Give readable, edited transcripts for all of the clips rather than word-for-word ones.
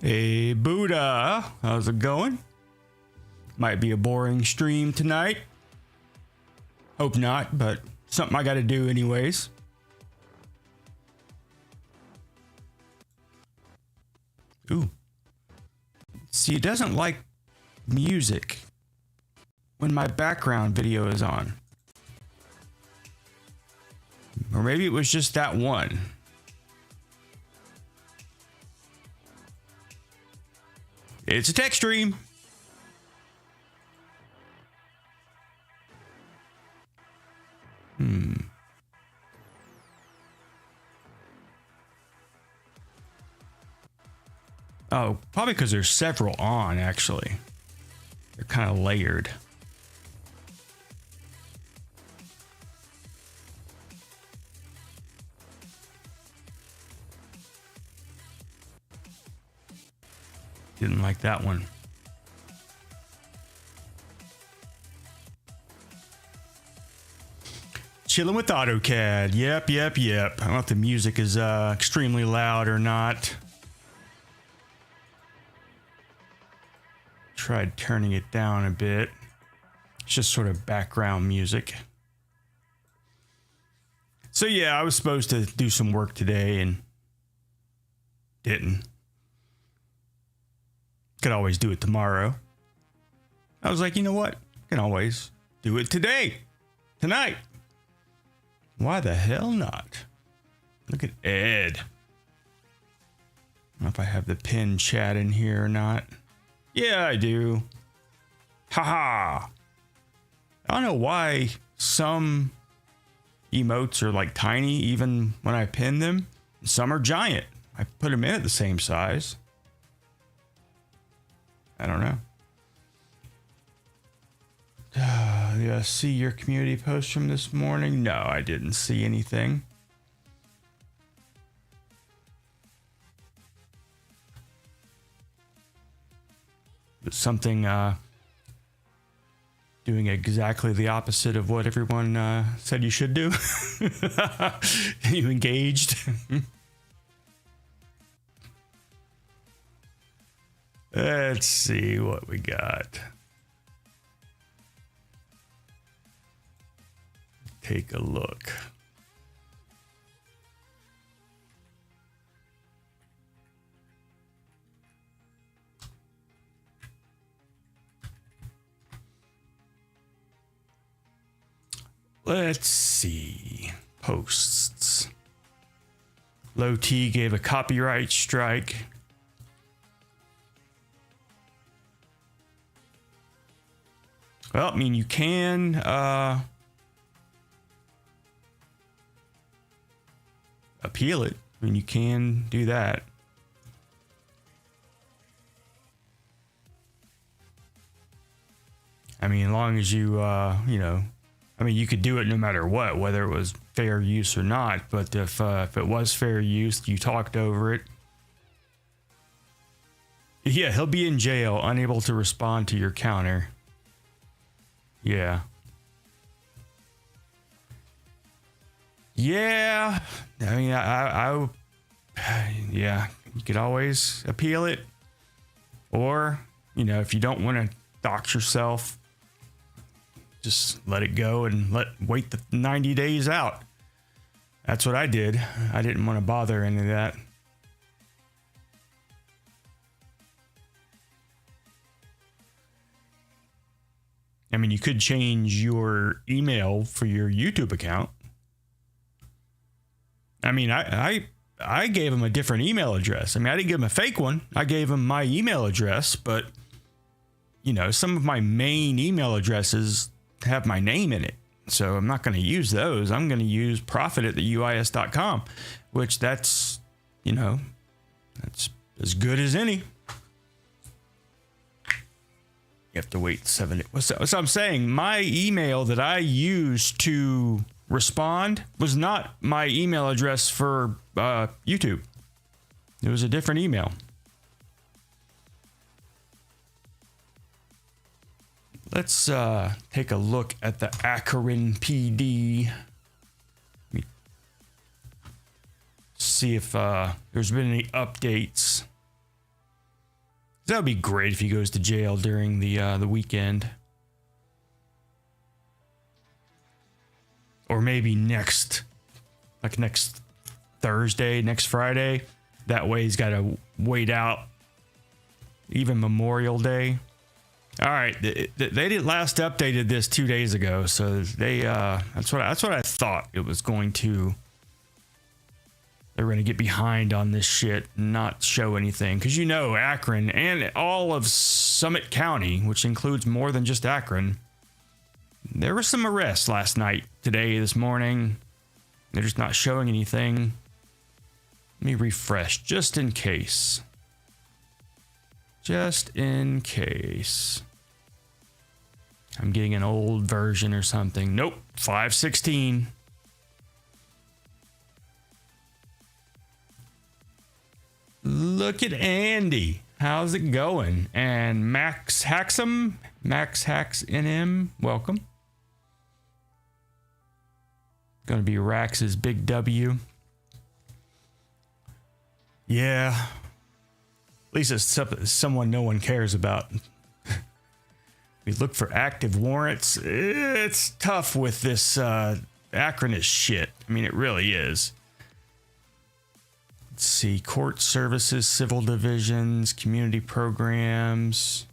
Hey Buddha, how's it going? Might be a boring stream tonight. Hope not, but something I gotta do anyways. Ooh. See, it doesn't like music when my background video is on. Or maybe it was just that one. It's a tech stream. Oh, probably because there's several on, actually. They're kind of layered. Didn't like that one. Chilling with AutoCAD. Yep. I don't know if the music is extremely loud or not. Tried turning it down a bit. It's just sort of background music. So yeah, I was supposed to do some work today and didn't. Could always do it tomorrow. I was like, you know what? Can always do it today. Tonight. Why the hell not? Look at Ed. I don't know if I have the pin chat in here or not. Yeah, I do. Haha. I don't know why some emotes are like tiny even when I pin them. Some are giant. I put them in at the same size. I don't know. Did I see your community post from this morning? No, I didn't see anything. But something doing exactly the opposite of what everyone said you should do. You engaged. Let's see what we got. Take a look. Let's see. Posts. Low T gave a copyright strike. Well, I mean, you can appeal it. I mean, you can do that. I mean, as long as you, you know, I mean, you could do it no matter what, whether it was fair use or not. But if it was fair use, you talked over it. Yeah, he'll be in jail, unable to respond to your counter. Yeah. Yeah. I mean, yeah, you could always appeal it. Or, you know, if you don't want to dox yourself, just let it go and wait the 90 days out. That's what I did. I didn't want to bother any of that. I mean, you could change your email for your YouTube account. I mean, I gave him a different email address. I mean, I didn't give him a fake one. I gave him my email address, but, you know, some of my main email addresses have my name in it. So I'm not going to use those. I'm going to use profit@theuis.com, which that's, you know, that's as good as any. You have to wait 7 days. So I'm saying my email that I used to respond was not my email address for YouTube. It was a different email. Let's take a look at the Akron PD. See if there's been any updates. That would be great if he goes to jail during the weekend. Or maybe next Thursday, next Friday. That way he's got to wait out even Memorial Day. All right, they did last updated this 2 days ago, so that's what I thought it was going to. They're going to get behind on this shit and not show anything, because Akron and all of Summit County, which includes more than just Akron, there were some arrests last night, today, this morning. They're just not showing anything. Let me refresh just in case. Just in case. I'm getting an old version or something. Nope, 516. Look at Andy. How's it going? And Max Haxum, Max Hax NM, welcome. Gonna be Rax's big W. Yeah. At least it's someone no one cares about. We look for active warrants. It's tough with this Akron is shit. I mean, it really is. Let's see. Court services, civil divisions, community programs.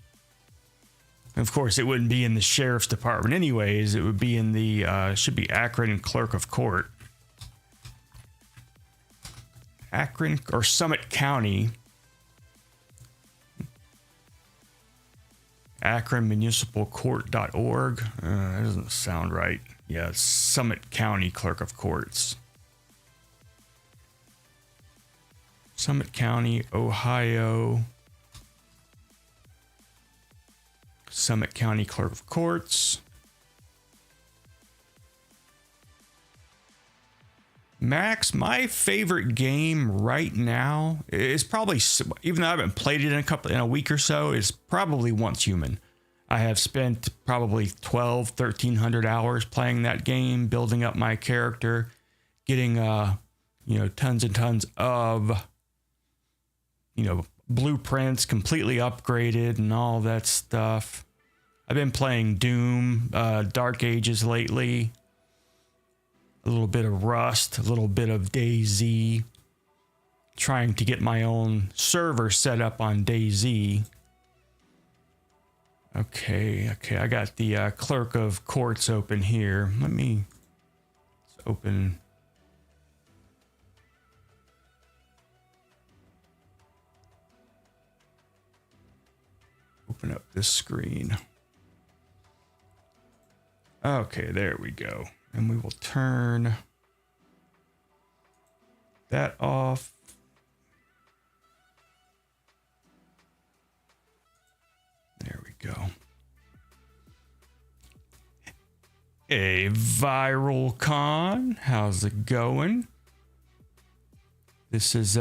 Of course, it wouldn't be in the sheriff's department anyways. It would be in the, should be Akron clerk of court. Akron or Summit County. AkronMunicipalCourt.org. That doesn't sound right. Yeah, Summit County Clerk of Courts. Summit County, Ohio. Summit County Clerk of Courts. Max, my favorite game right now is probably, even though I haven't played it in a week or so, is probably Once Human. I have spent probably 1,300 hours playing that game, building up my character, getting tons and tons of blueprints completely upgraded and all that stuff. I've been playing Doom, Dark Ages lately. A little bit of Rust, a little bit of DayZ. Trying to get my own server set up on DayZ. Okay, I got the Clerk of Courts open here. Let's open. Open up this screen. Okay, there we go. And we will turn that off. There we go. Hey, Viral Con, how's it going? This is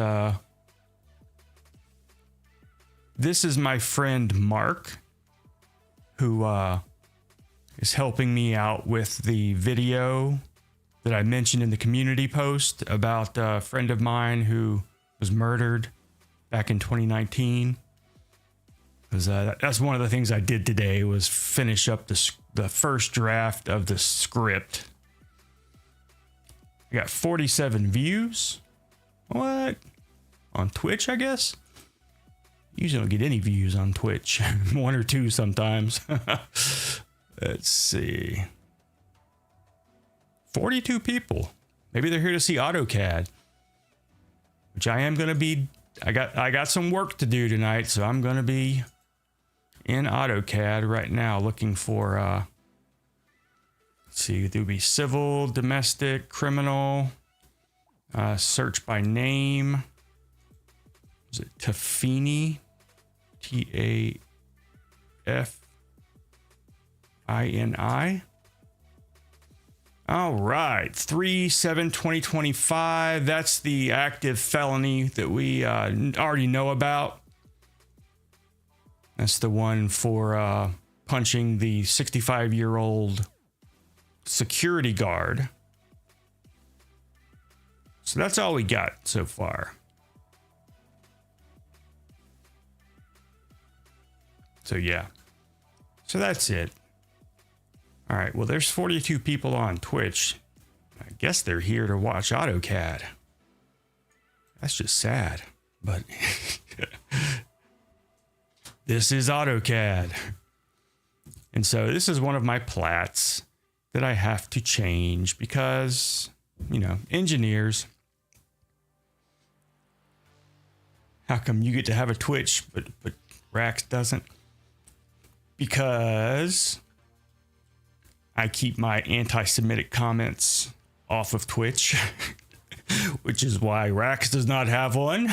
my friend Mark, who is helping me out with the video that I mentioned in the community post about a friend of mine who was murdered back in 2019. Because that's one of the things I did today was finish up the first draft of the script. I got 47 views. What? On Twitch, I guess? Usually don't get any views on Twitch. 1 or 2 sometimes. Let's see. 42 people. Maybe they're here to see AutoCAD. Which I am going to be. I got some work to do tonight, so I'm going to be in AutoCAD right now looking for let's see, there would be civil, domestic, criminal, search by name. Is it Tafini? TAFINI. All right, 3/7/2025. That's the active felony that we already know about. That's the one for punching the 65-year-old security guard. So that's all we got so far. So yeah. So that's it. All right. Well, there's 42 people on Twitch. I guess they're here to watch AutoCAD. That's just sad. But this is AutoCAD. And so this is one of my plats that I have to change because, you know, engineers. How come you get to have a Twitch, but Rax doesn't? Because I keep my anti-Semitic comments off of Twitch, which is why Rax does not have one.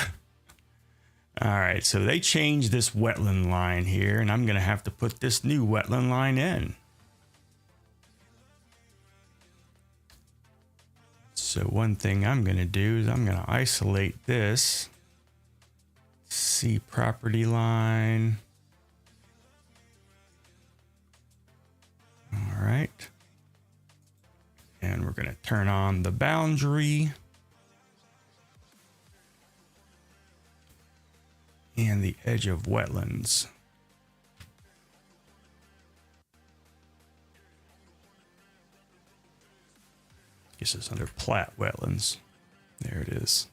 All right, so they changed this wetland line here, and I'm going to have to put this new wetland line in. So one thing I'm going to do is I'm going to isolate this. See property line. All right. And we're going to turn on the boundary. And the edge of wetlands. Guess it's under Plat wetlands. There it is.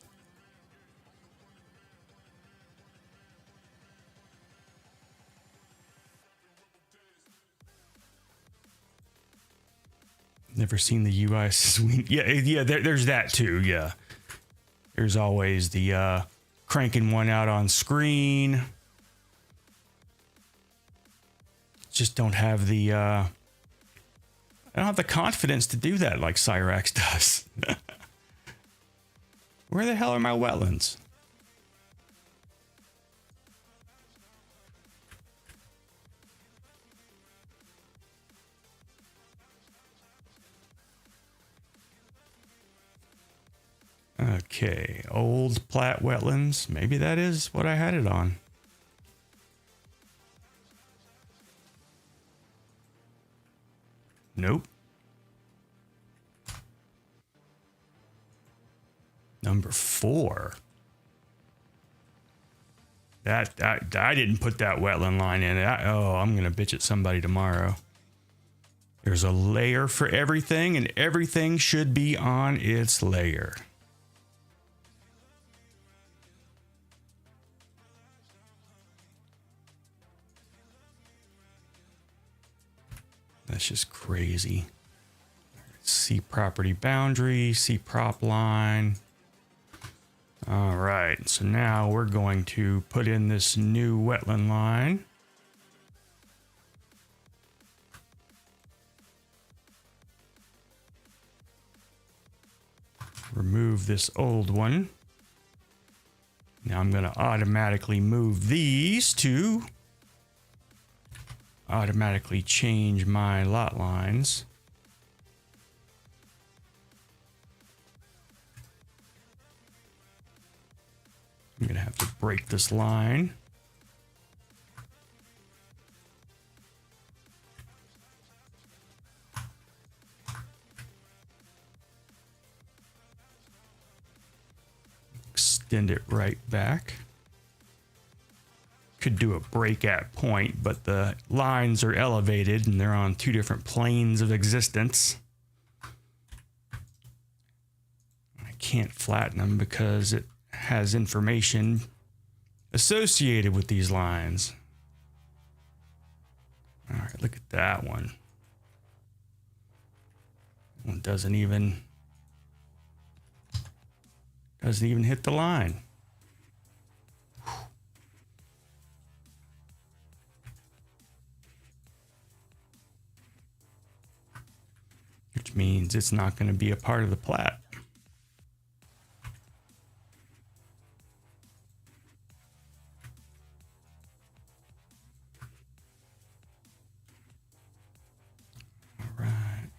Never seen the TheUIS. Yeah, there's that too. Yeah, there's always the cranking one out on screen. Just don't have the I don't have the confidence to do that like Cyrax does. Where the hell are my wetlands? Okay, old Plat wetlands. Maybe that is what I had it on. Nope. Number 4. That I didn't put that wetland line in. I'm gonna bitch at somebody tomorrow. There's a layer for everything, and everything should be on its layer. That's just crazy. See property boundary, see prop line. All right, so now we're going to put in this new wetland line. Remove this old one. Now I'm going to automatically move these to automatically change my lot lines. I'm going to have to break this line. Extend it right back. Could do a break at point, but the lines are elevated and they're on 2 different planes of existence. I can't flatten them because it has information associated with these lines. All right, look at that one. One doesn't even hit the line. Which means it's not going to be a part of the plat. All right.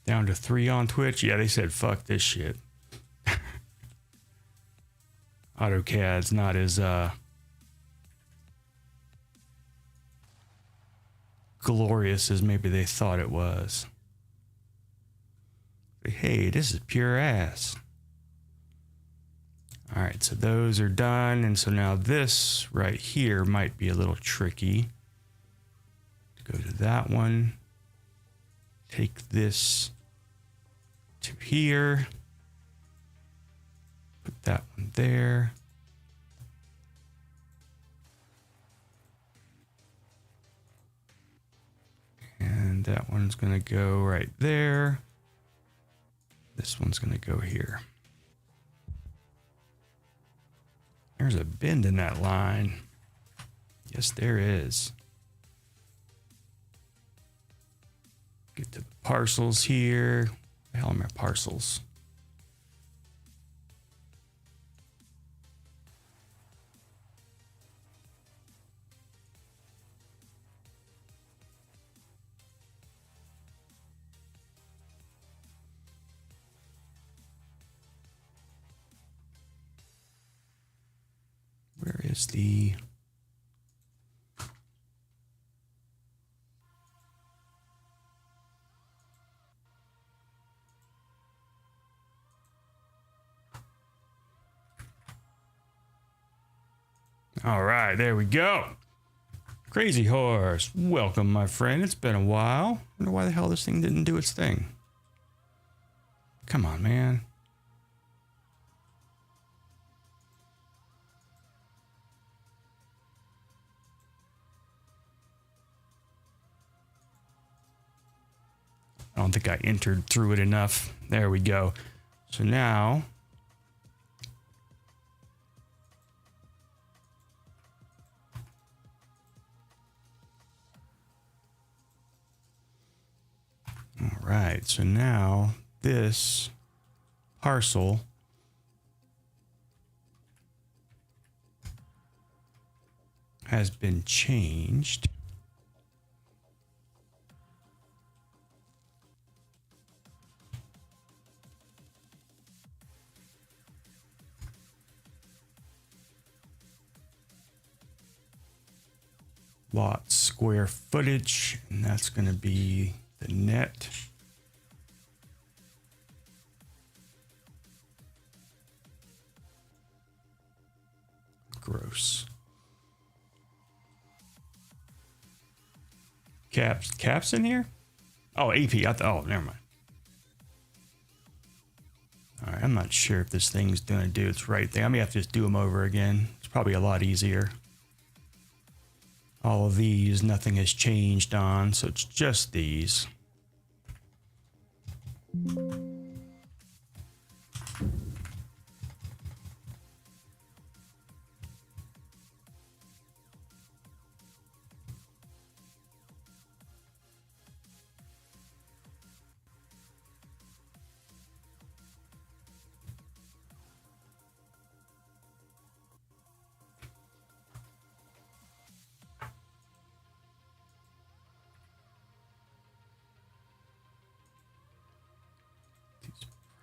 Down to 3 on Twitch. Yeah, they said fuck this shit. AutoCAD's not as glorious as maybe they thought it was. Hey, this is pure ass. All right, so those are done. And so now this right here might be a little tricky. Go to that one. Take this to here. Put that one there. And that one's going to go right there. This one's going to go here. There's a bend in that line. Yes, there is. Get to the parcels here. Where the hell are my parcels? Where is the... All right, there we go. Crazy Horse, welcome, my friend. It's been a while. I wonder why the hell this thing didn't do its thing. Come on, man. I don't think I entered through it enough. There we go. So now... All right, so now this parcel has been changed. Lot square footage, and that's going to be the net. Gross. Caps in here? Oh, AP. Oh, never mind. All right, I'm not sure if this thing's going to do its right thing. I may have to just do them over again. It's probably a lot easier. All of these, nothing has changed on, so it's just these.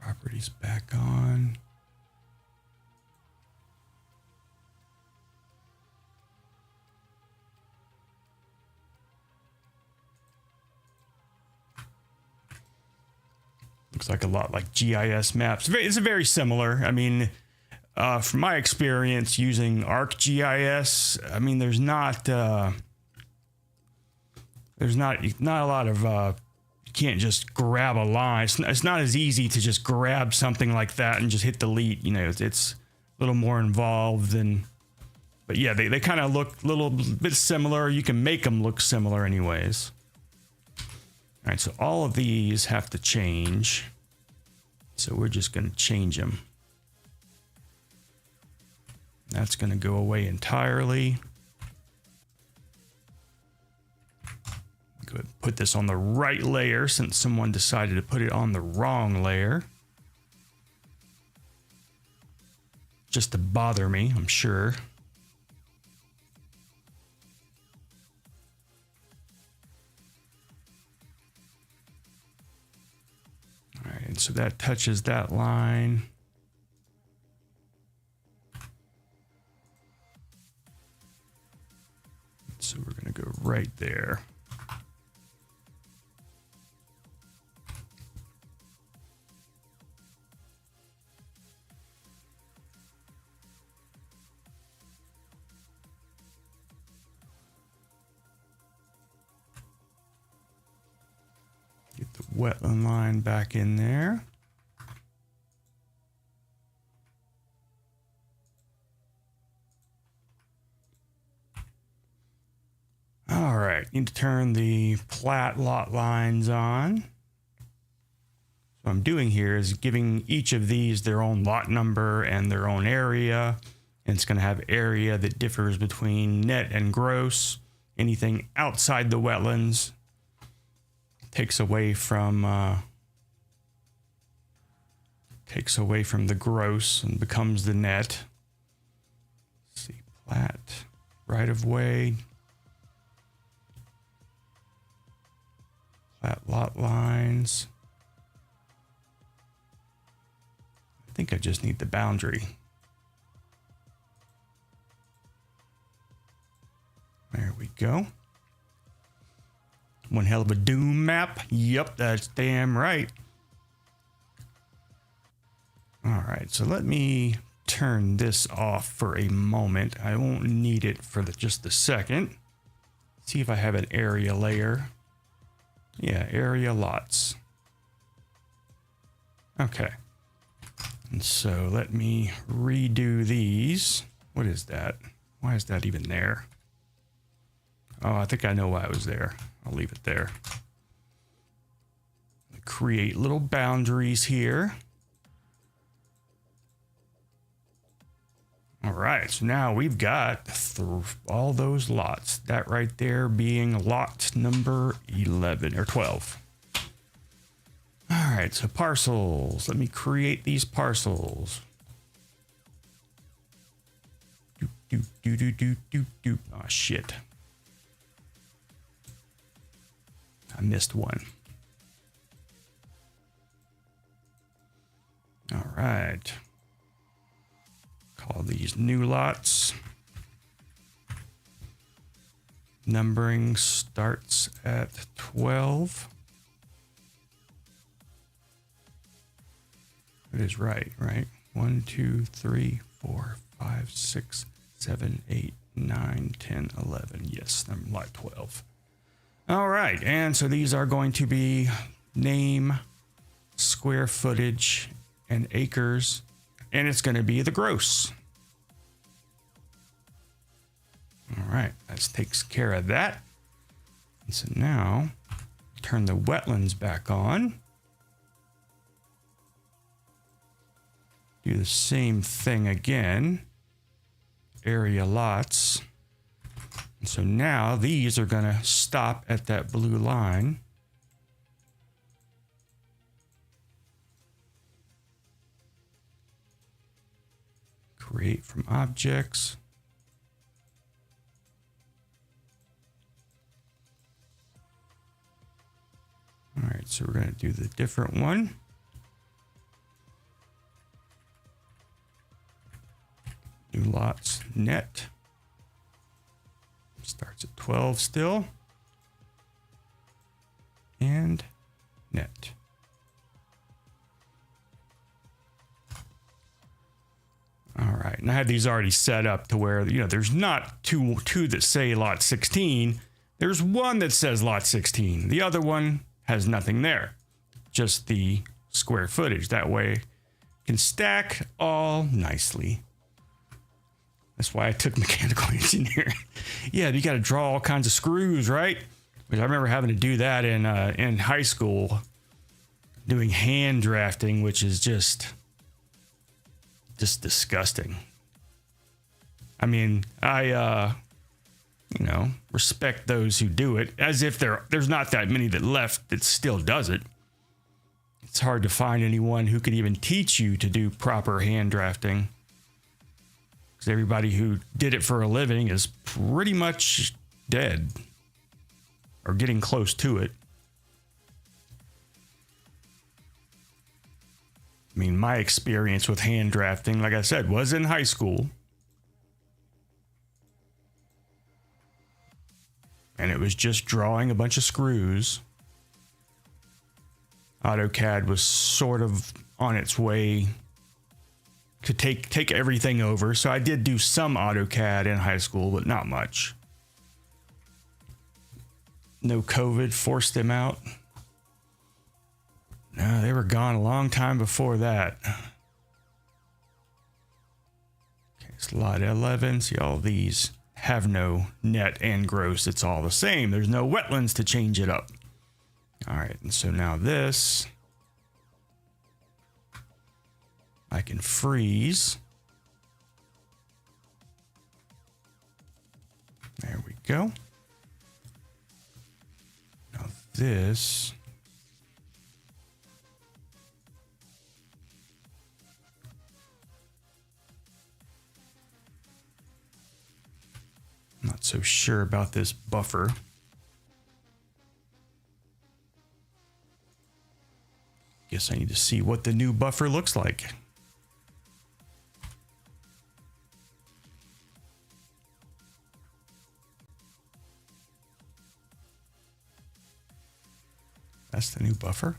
Properties back on. Looks like a lot like GIS maps. It's very similar. I mean, from my experience using ArcGIS, I mean, there's not a lot of you can't just grab a line. It's not as easy to just grab something like that and just hit delete. You know, it's a little more involved than. But yeah, they kind of look a little bit similar. You can make them look similar, anyways. All right, so all of these have to change. So we're just going to change them. That's going to go away entirely. Go ahead and put this on the right layer since someone decided to put it on the wrong layer. Just to bother me, I'm sure. All right, and so that touches that line. So we're going to go right there. wetland line back in there. All right, need to turn the Plat lot lines on. What I'm doing here is giving each of these their own lot number and their own area. And it's going to have area that differs between net and gross. Anything outside the wetlands takes away from the gross and becomes the net. Let's see, Plat, right of way. Plat lot lines. I think I just need the boundary. There we go. One hell of a doom map. Yep, that's damn right. All right, so let me turn this off for a moment. I won't need it for just a second. See if I have an area layer. Yeah, area lots. Okay. And so let me redo these. What is that? Why is that even there? Oh, I think I know why it was there. I'll leave it there. Create little boundaries here. All right, so now we've got all those lots. That right there being lot number 11 or 12. All right, so parcels. Let me create these parcels. Oh, shit. I missed one. All right. Call these new lots. Numbering starts at 12. It is right? 1, 2, 3, 4, 5, 6, 7, 8, 9, 10, 11. Yes, I'm lot 12. All right, and so these are going to be name, square footage, and acres, and it's going to be the gross. All right, that takes care of that. And so now, turn the wetlands back on. Do the same thing again. Area lots. And so now these are going to stop at that blue line. Create from objects. All right, so we're going to do the different one. New lots net. Starts at 12 still. And net. All right, and I had these already set up to where, you know, there's not two that say lot 16. There's one that says lot 16. The other one has nothing there, just the square footage. That way you can stack all nicely. That's why I took mechanical engineering. Yeah, you got to draw all kinds of screws, right? Which I remember having to do that in high school, doing hand drafting, which is just disgusting. I mean, I respect those who do it, as if there's not that many left that still does it. It's hard to find anyone who could even teach you to do proper hand drafting. Everybody who did it for a living is pretty much dead or getting close to it. I mean, my experience with hand drafting, like I said, was in high school. And it was just drawing a bunch of screws. AutoCAD was sort of on its way to take everything over. So I did do some AutoCAD in high school, but not much. No COVID forced them out. They were gone a long time before that. Okay, slide 11. See, all these have no net and gross. It's all the same. There's no wetlands to change it up. All right, and so now this, I can freeze. There we go. Now this, I'm not so sure about this buffer. Guess I need to see what the new buffer looks like. That's the new buffer.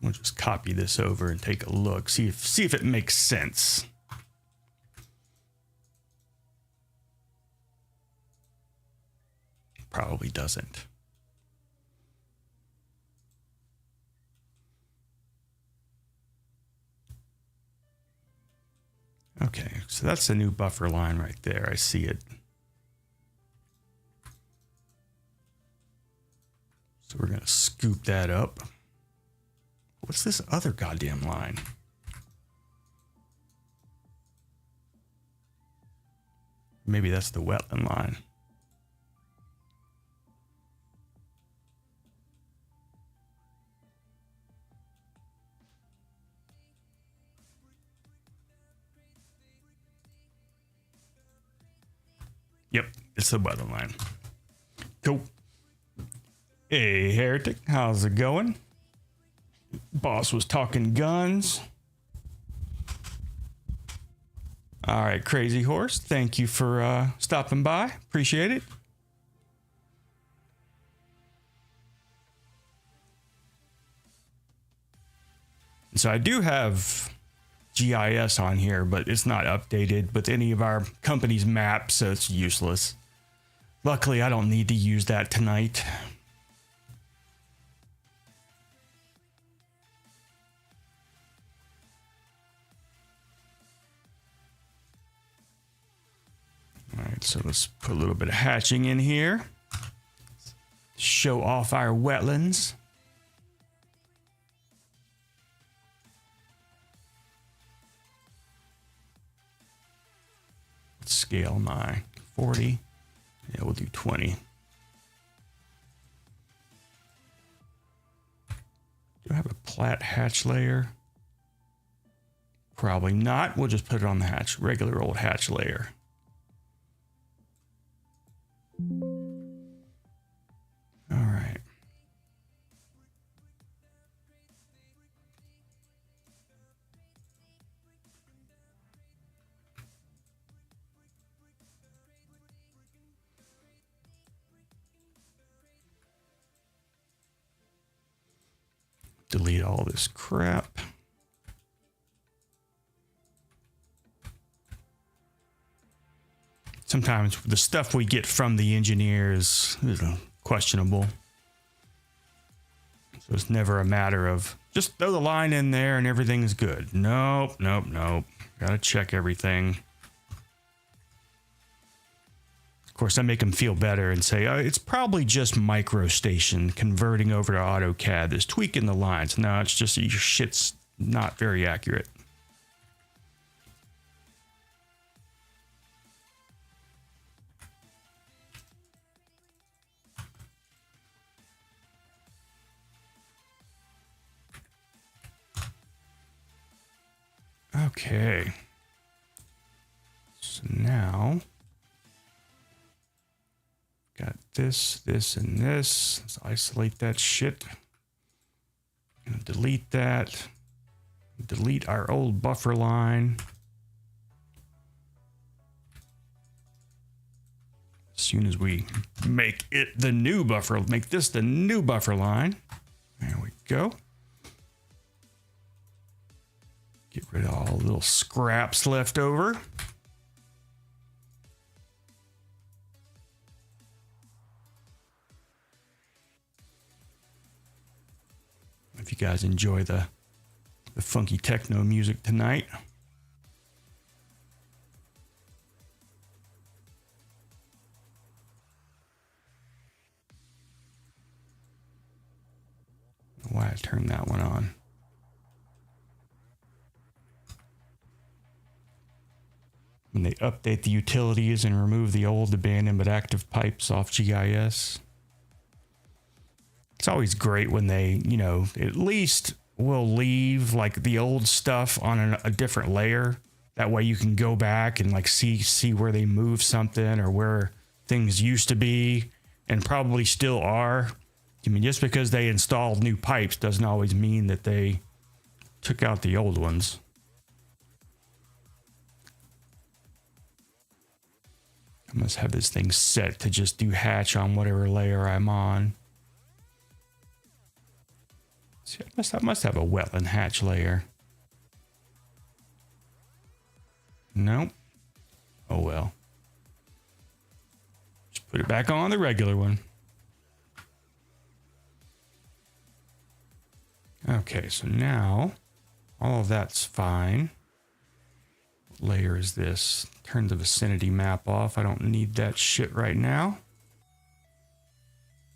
We'll just copy this over and take a look, see if it makes sense. Probably doesn't. Okay, so that's the new buffer line right there. I see it. So we're going to scoop that up. What's this other goddamn line? Maybe that's the wetland line. Yep, it's the wetland line. Cool. Hey, Heretic, how's it going? Boss was talking guns. All right, Crazy Horse, thank you for stopping by. Appreciate it. So I do have GIS on here, but it's not updated with any of our company's maps, so it's useless. Luckily, I don't need to use that tonight. All right, so let's put a little bit of hatching in here. Show off our wetlands. Let's scale my 40. Yeah, we'll do 20. Do I have a Plat hatch layer? Probably not. We'll just put it on the hatch, regular old hatch layer. All right. Delete all this crap. Sometimes the stuff we get from the engineers is questionable. So it's never a matter of just throw the line in there and everything's good. Nope, nope, nope. Gotta check everything. Of course, I make them feel better and say, oh, it's probably just MicroStation converting over to AutoCAD. There's tweaking the lines. No, it's just your shit's not very accurate. Okay. So now got this, this, and this. Let's isolate that shit. And delete that. Delete our old buffer line. As soon as we make it the new buffer, make this the new buffer line. There we go. Get rid of all the little scraps left over. If you guys enjoy the funky techno music tonight. Why I turned that one on. When they update the utilities and remove the old abandoned but active pipes off GIS. It's always great when they, you know, at least will leave like the old stuff on a different layer. That way you can go back and like see where they moved something or where things used to be and probably still are. I mean, just because they installed new pipes doesn't always mean that they took out the old ones. I must have this thing set to just do hatch on whatever layer I'm on. See, I must have a wetland hatch layer. Nope. Oh well. Just put it back on the regular one. Okay, so now all of that's fine. What layer is this? Turn the vicinity map off. I don't need that shit right now.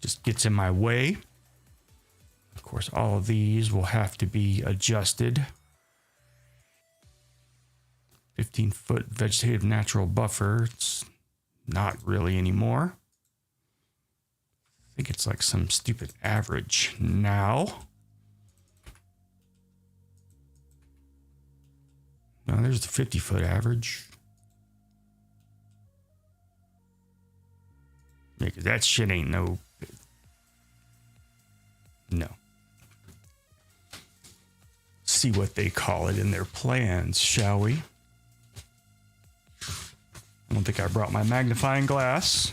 Just gets in my way. Of course, all of these will have to be adjusted. 15-foot vegetative natural buffer. It's not really anymore. I think it's like some stupid average now. No, there's the 50-foot average. Yeah, 'cause that shit ain't no. See what they call it in their plans, shall we? I don't think I brought my magnifying glass.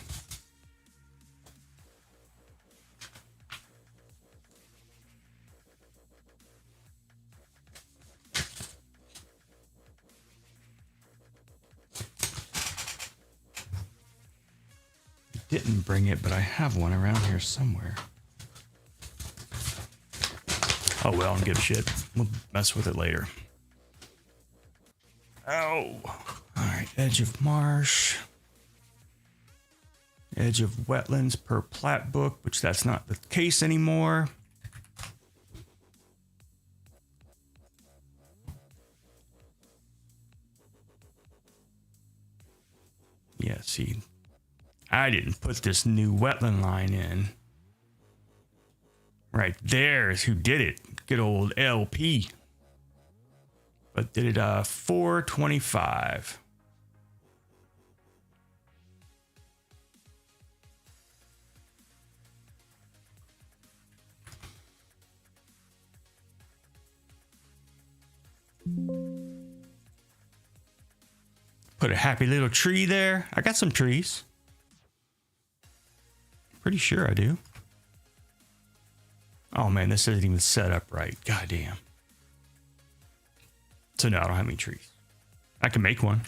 Didn't bring it, but I have one around here somewhere. Oh well, I don't give a shit. We'll mess with it later. Oh. Alright, edge of marsh. Edge of wetlands per plat book, which that's not the case anymore. Yeah, see, I didn't put this new wetland line in. Right there is who did it. Good old LP. But did it 425. Put a happy little tree there. I got some trees. Pretty sure I do. Oh man, this isn't even set up right. God damn. So no, I don't have any trees. I can make one.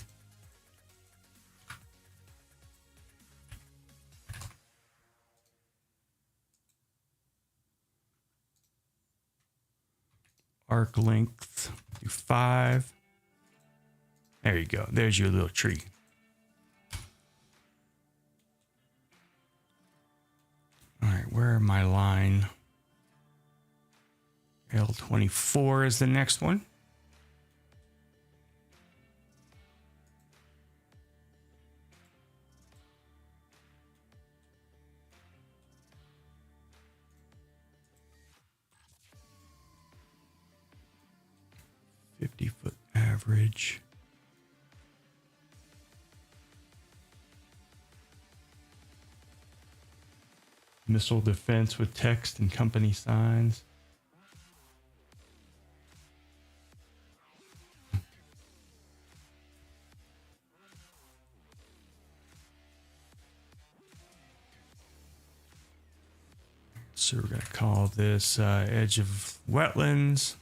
Arc length, do 5. There you go. There's your little tree. All right, where are my line? L24 is the next one. $50-foot average. Missile defense with text and company signs. So we're going to call this edge of wetlands.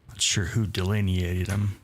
Not sure who delineated them.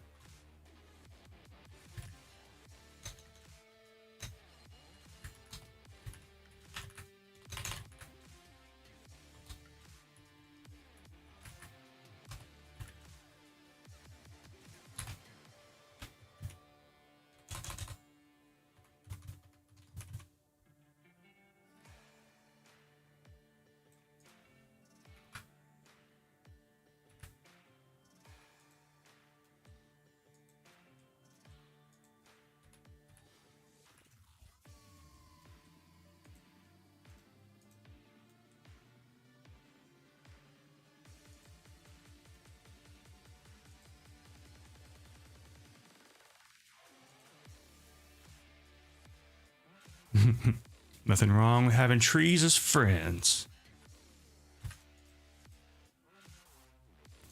Nothing wrong with having trees as friends.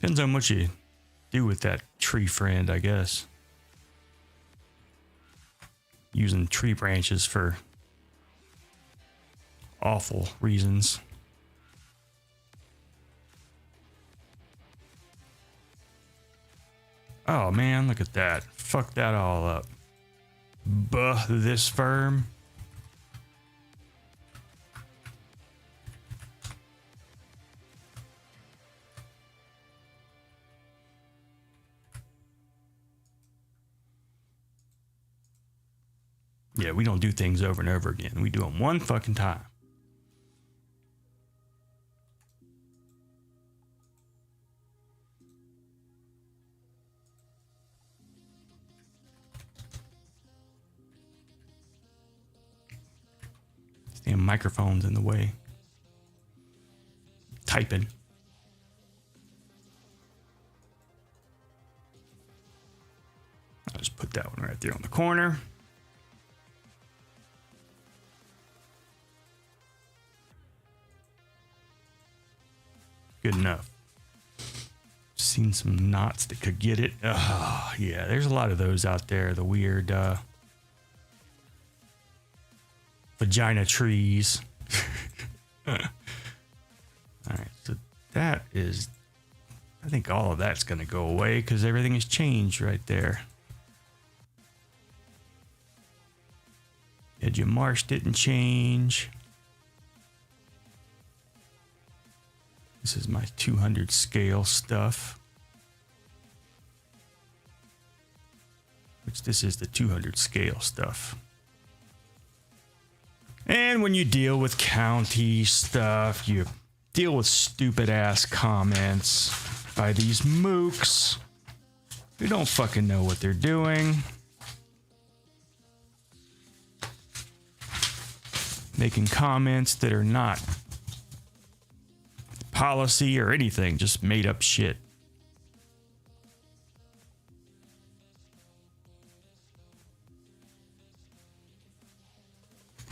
Depends on what you do with that tree friend, I guess. Using tree branches for awful reasons. Oh man, look at that. Fuck that all up. Buh, this firm. Yeah, we don't do things over and over again. We do them one fucking time. This damn microphone's in the way. Typing. I'll just put that one right there on the corner. Good enough. Seen some knots that could get it. Oh, yeah, there's a lot of those out there. The weird vagina trees. All right, so that is, I think all of that's going to go away because everything has changed right there. Edge of marsh didn't change. This is my 200 scale stuff. Which this is the 200 scale stuff. And when you deal with county stuff, you deal with stupid ass comments by these mooks who don't fucking know what they're doing. Making comments that are not policy or anything, just made up shit.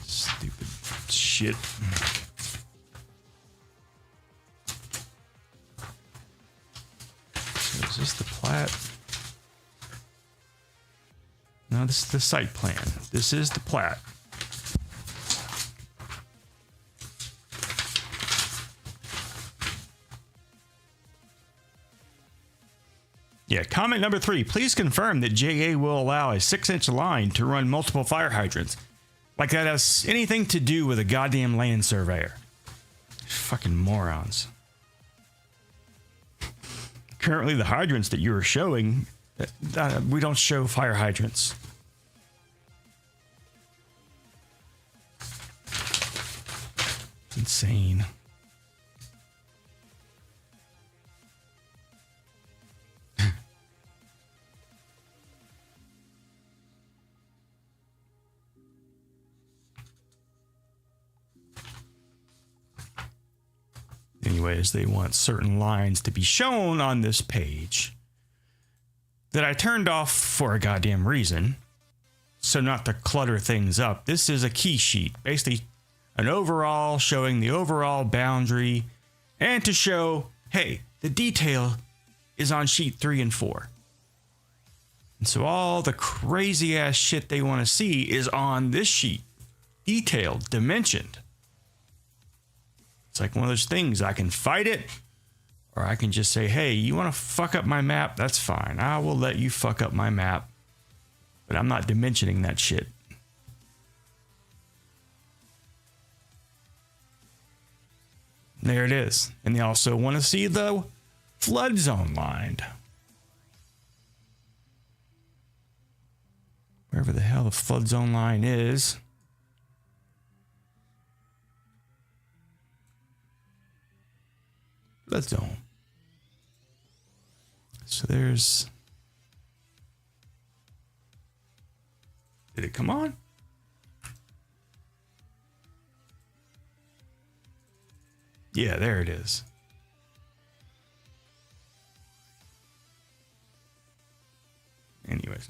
Stupid shit. So is this the plat? No, this is the site plan. This is the plat. Yeah, comment number 3. Please confirm that JA will allow a 6-inch line to run multiple fire hydrants. Like that has anything to do with a goddamn land surveyor. Fucking morons. Currently, the hydrants that you are showing, we don't show fire hydrants. Insane. Anyways, they want certain lines to be shown on this page that I turned off for a goddamn reason. So not to clutter things up. This is a key sheet, basically an overall showing the overall boundary and to show, hey, the detail is on sheet 3 and 4. And so all the crazy ass shit they want to see is on this sheet, detailed, dimensioned. It's like one of those things, I can fight it, or I can just say, hey, you want to fuck up my map? That's fine. I will let you fuck up my map, but I'm not dimensioning that shit. There it is. And they also want to see the flood zone lined. Wherever the hell the flood zone line is. Flood zone. So there's... Did it come on? Yeah, there it is. Anyways.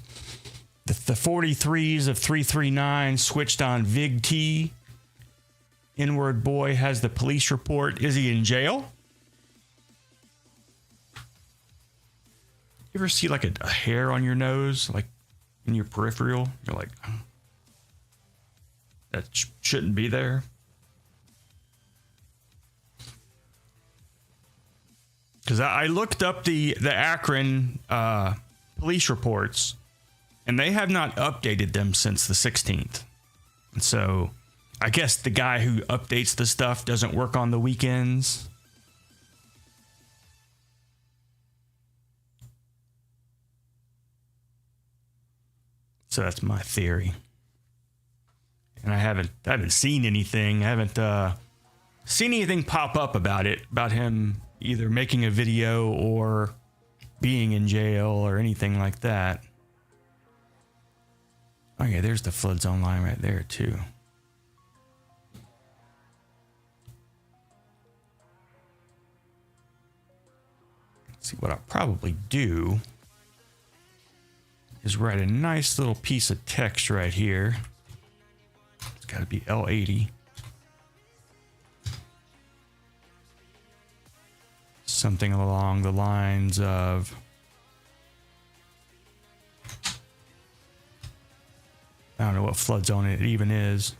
The 43s of 339 switched on VIG-T. Inward boy has the police report. Is he in jail? You ever see like a hair on your nose, like in your peripheral? You're like, that shouldn't be there. Because I looked up the Akron police reports, and they have not updated them since the 16th. And so I guess the guy who updates the stuff doesn't work on the weekends. So that's my theory. And I haven't seen anything. I haven't seen anything pop up about it, about him either making a video or being in jail or anything like that. Oh yeah, there's the flood zone line right there too. Let's see, what I'll probably do is write a nice little piece of text right here. It's got to be L80. Something along the lines of, I don't know what flood zone it even is.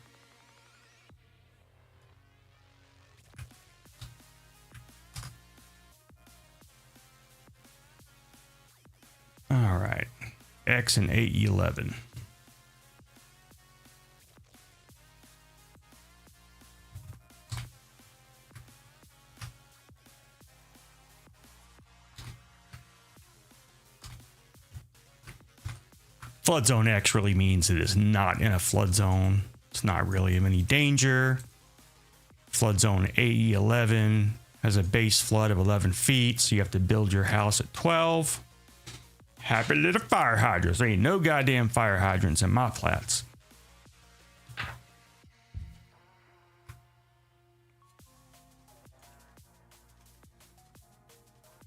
All right, X and 811. Flood zone X really means it is not in a flood zone. It's not really of any danger. Flood zone AE11 has a base flood of 11 feet, so you have to build your house at 12. Happy little fire hydrants. There ain't no goddamn fire hydrants in my Plats.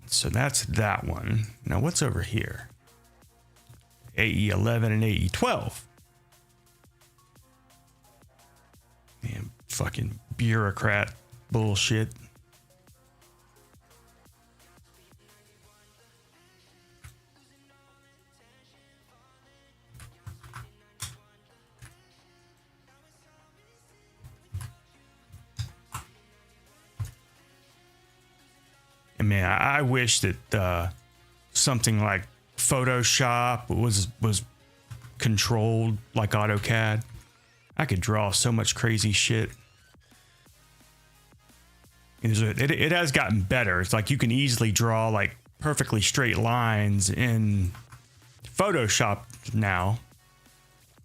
So that's that one. Now what's over here? AE11 and AE12. Man, fucking bureaucrat bullshit. And man, I wish that something like Photoshop was controlled like AutoCAD. I could draw so much crazy shit. It has gotten better. It's like you can easily draw like perfectly straight lines in Photoshop now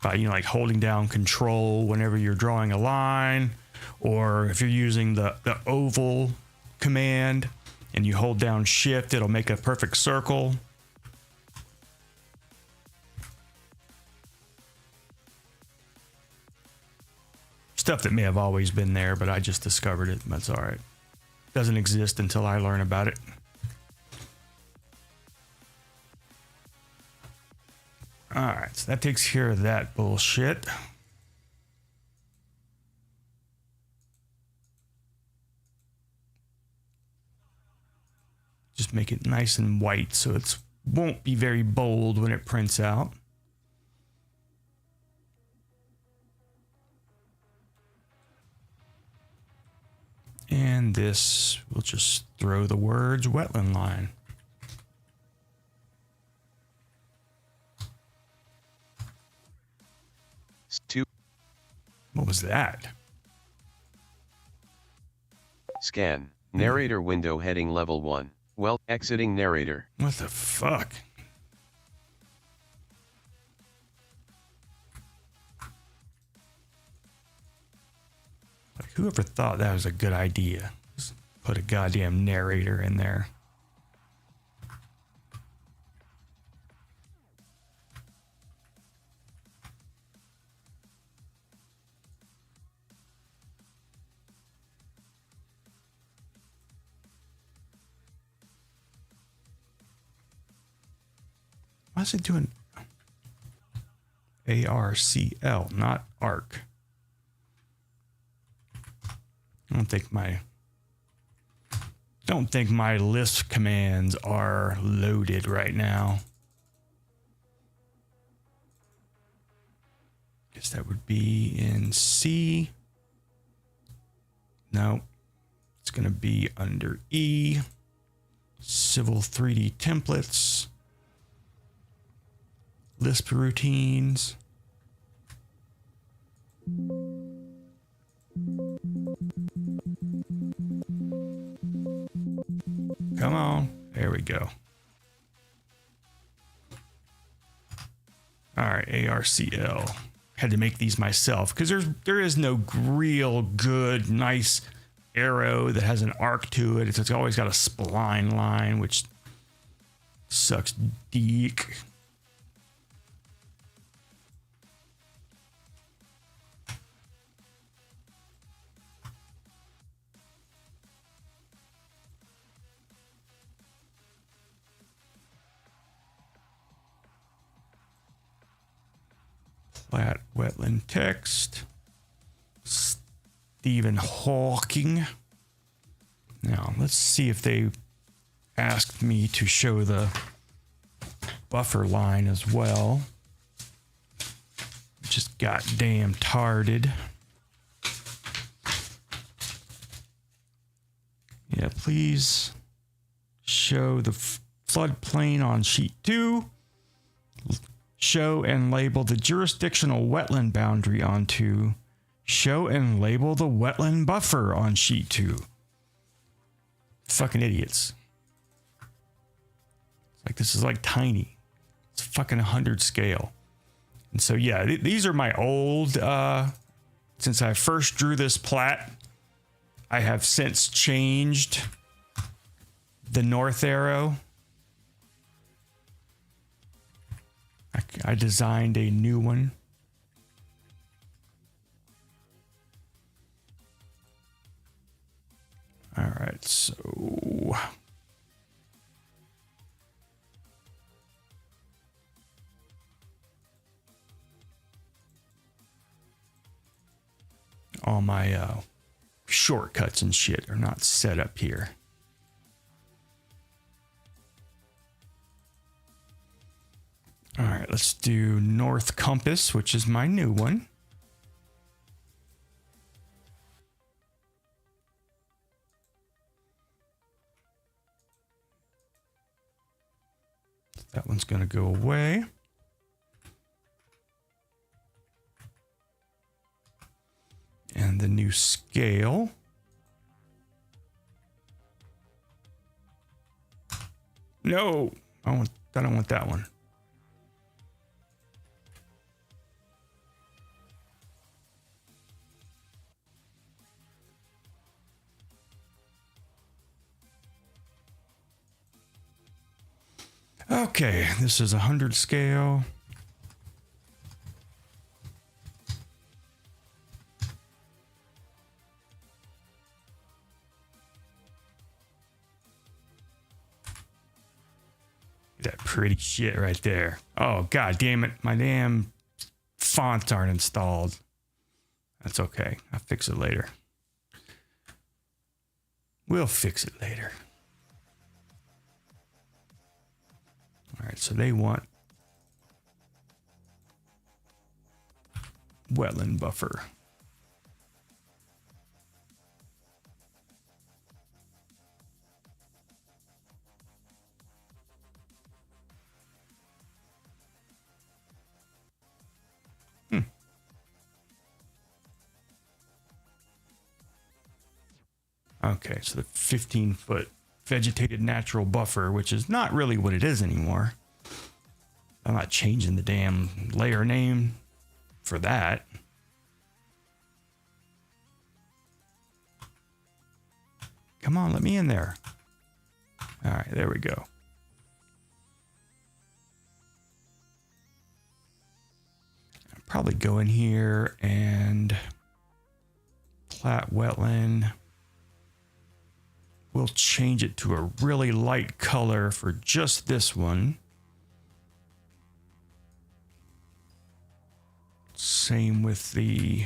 by, you know, like holding down Control whenever you're drawing a line, or if you're using the oval command and you hold down Shift, it'll make a perfect circle. Stuff that may have always been there, but I just discovered it. That's all right. Doesn't exist until I learn about it. All right, so that takes care of that bullshit. Just make it nice and white so it won't be very bold when it prints out. And this, we'll just throw the words wetland line. What was that? Scan. Narrator window heading level 1. Well, exiting narrator. What the fuck? Like, whoever thought that was a good idea? Just put a goddamn narrator in there. Why is it doing? ARCL, not ARC. I don't think my Lisp commands are loaded right now. Guess that would be in C. No, it's going to be under E. Civil 3D templates. Lisp routines. Come on. There we go. All right, ARCL. Had to make these myself because there is no real good, nice arrow that has an arc to it. It's always got a spline line, which sucks dick. Plat wetland text. Stephen Hawking. Now, let's see if they asked me to show the buffer line as well. Just goddamn tarded. Yeah, please show the floodplain on sheet 2. Show and label the jurisdictional wetland boundary on 2. Show and label the wetland buffer on sheet 2. Fucking idiots. It's like this is like tiny. It's fucking 100 scale. And so yeah, these are my old since I first drew this plat. I have since changed the north arrow. I designed a new one. All right, so all my shortcuts and shit are not set up here. All right, let's do North Compass, which is my new one. That one's going to go away. And the new scale. No, I don't want that one. Okay, this is 100 scale. That pretty shit right there. Oh, god damn it. My damn fonts aren't installed. That's okay. I'll fix it later. We'll fix it later. All right, so they want wetland buffer. Okay, so the 15-foot vegetated natural buffer, which is not really what it is anymore. I'm not changing the damn layer name for that. Come on, let me in there. All right, there we go. I'll probably go in here and Plat wetland. We'll change it to a really light color for just this one. Same with the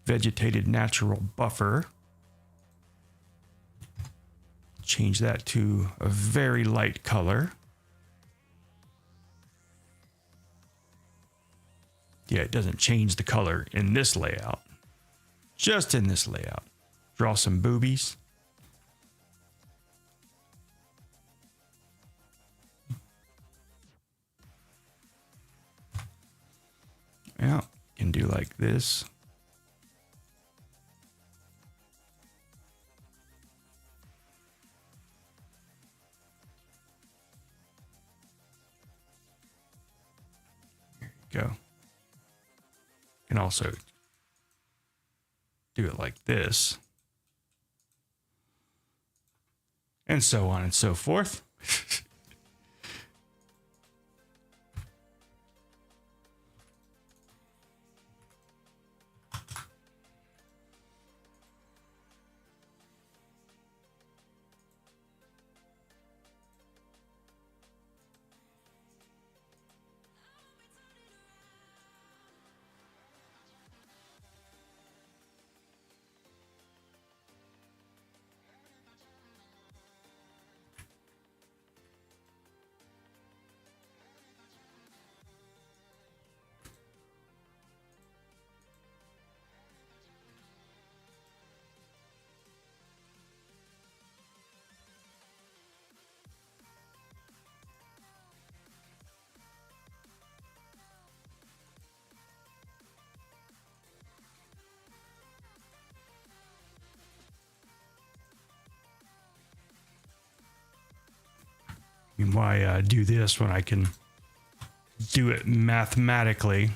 vegetated natural buffer. Change that to a very light color. Yeah, it doesn't change the color in this layout. Just in this layout. Draw some boobies. Yeah, can do like this. There you go. Can also do it like this. And so on and so forth. I mean, why do this when I can do it mathematically?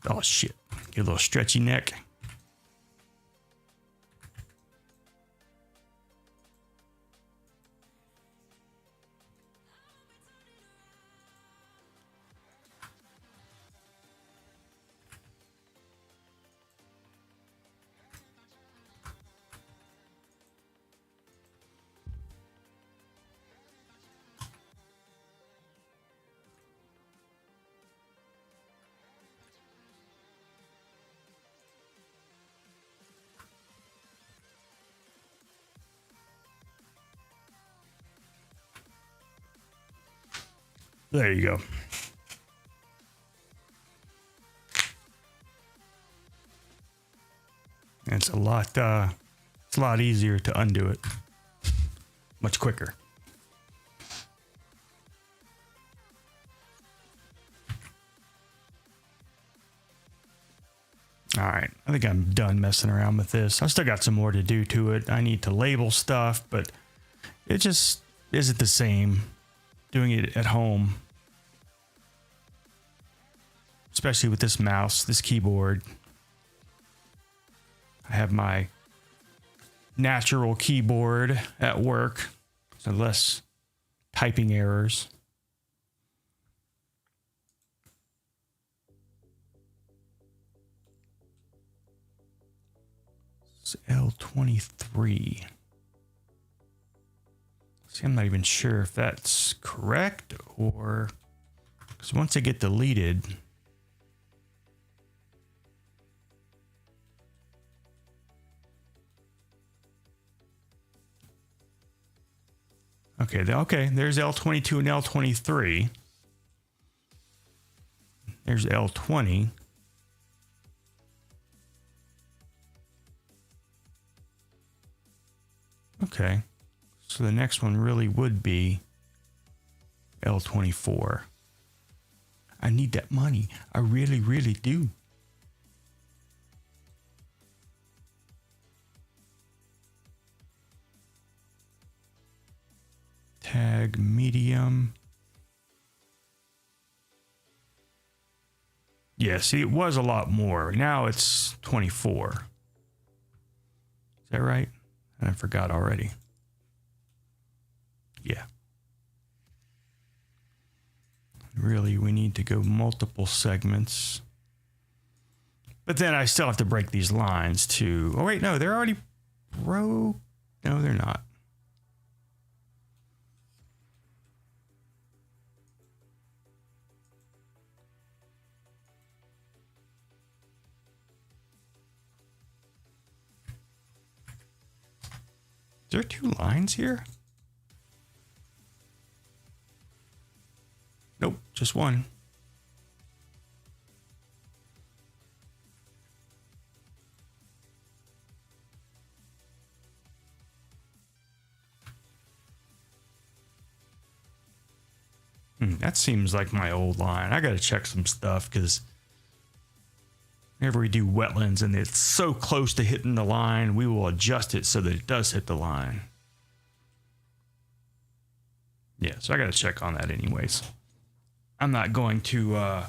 Oh shit, get a little stretchy neck. There you go. It's a lot easier to undo it. Much quicker. All right, I think I'm done messing around with this. I still got some more to do to it. I need to label stuff, but it just isn't the same doing it at home. Especially with this mouse, this keyboard. I have my natural keyboard at work, so less typing errors. It's L23. See, I'm not even sure if that's correct or because once they get deleted, okay, there's L22 and L23. There's L20. Okay, so the next one really would be L24. I need that money. I really, really do. Tag medium. Yeah, see, it was a lot more. Now it's 24. Is that right? I forgot already. Yeah. Really, we need to go multiple segments. But then I still have to break these lines too. Oh, wait, no, they're already broke. No, they're not. Is there 2 lines here? Nope, just one. That seems like my old line. I got to check some stuff because whenever we do wetlands and it's so close to hitting the line, we will adjust it so that it does hit the line. Yeah, so I got to check on that anyways. I'm not going to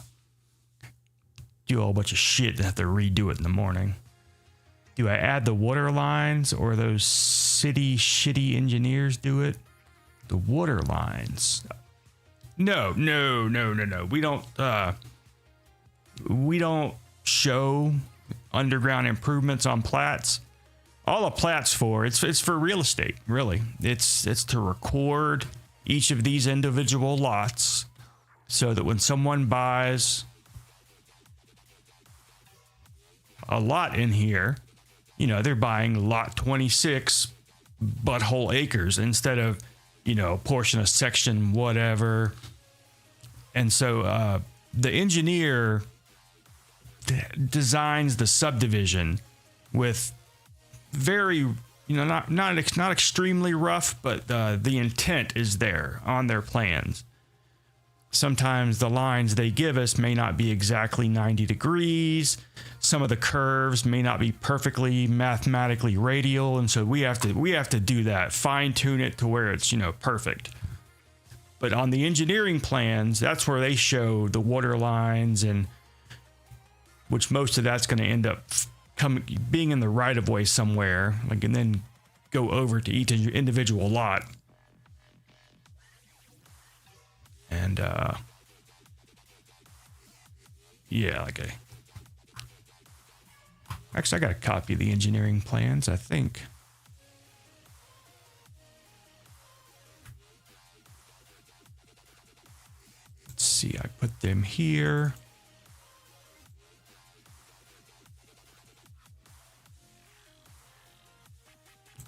do a whole bunch of shit and have to redo it in the morning. Do I add the water lines or those city shitty engineers do it? The water lines. No. We don't show underground improvements on plats. All a plat's for, it's for real estate, really. It's to record each of these individual lots so that when someone buys a lot in here, you know, they're buying lot 26 butthole acres instead of, you know, portion of section whatever. And so the engineer designs the subdivision with very, you know, not extremely rough, but the intent is there on their plans. Sometimes the lines they give us may not be exactly 90 degrees. Some of the curves may not be perfectly mathematically radial, and so we have to do that, fine tune it to where it's, you know, perfect. But on the engineering plans, that's where they show the water lines, and which most of that's going to end up being in the right of way somewhere, like, and then go over to each individual lot. And yeah, actually, I got a copy of the engineering plans, I think. Let's see, I put them here.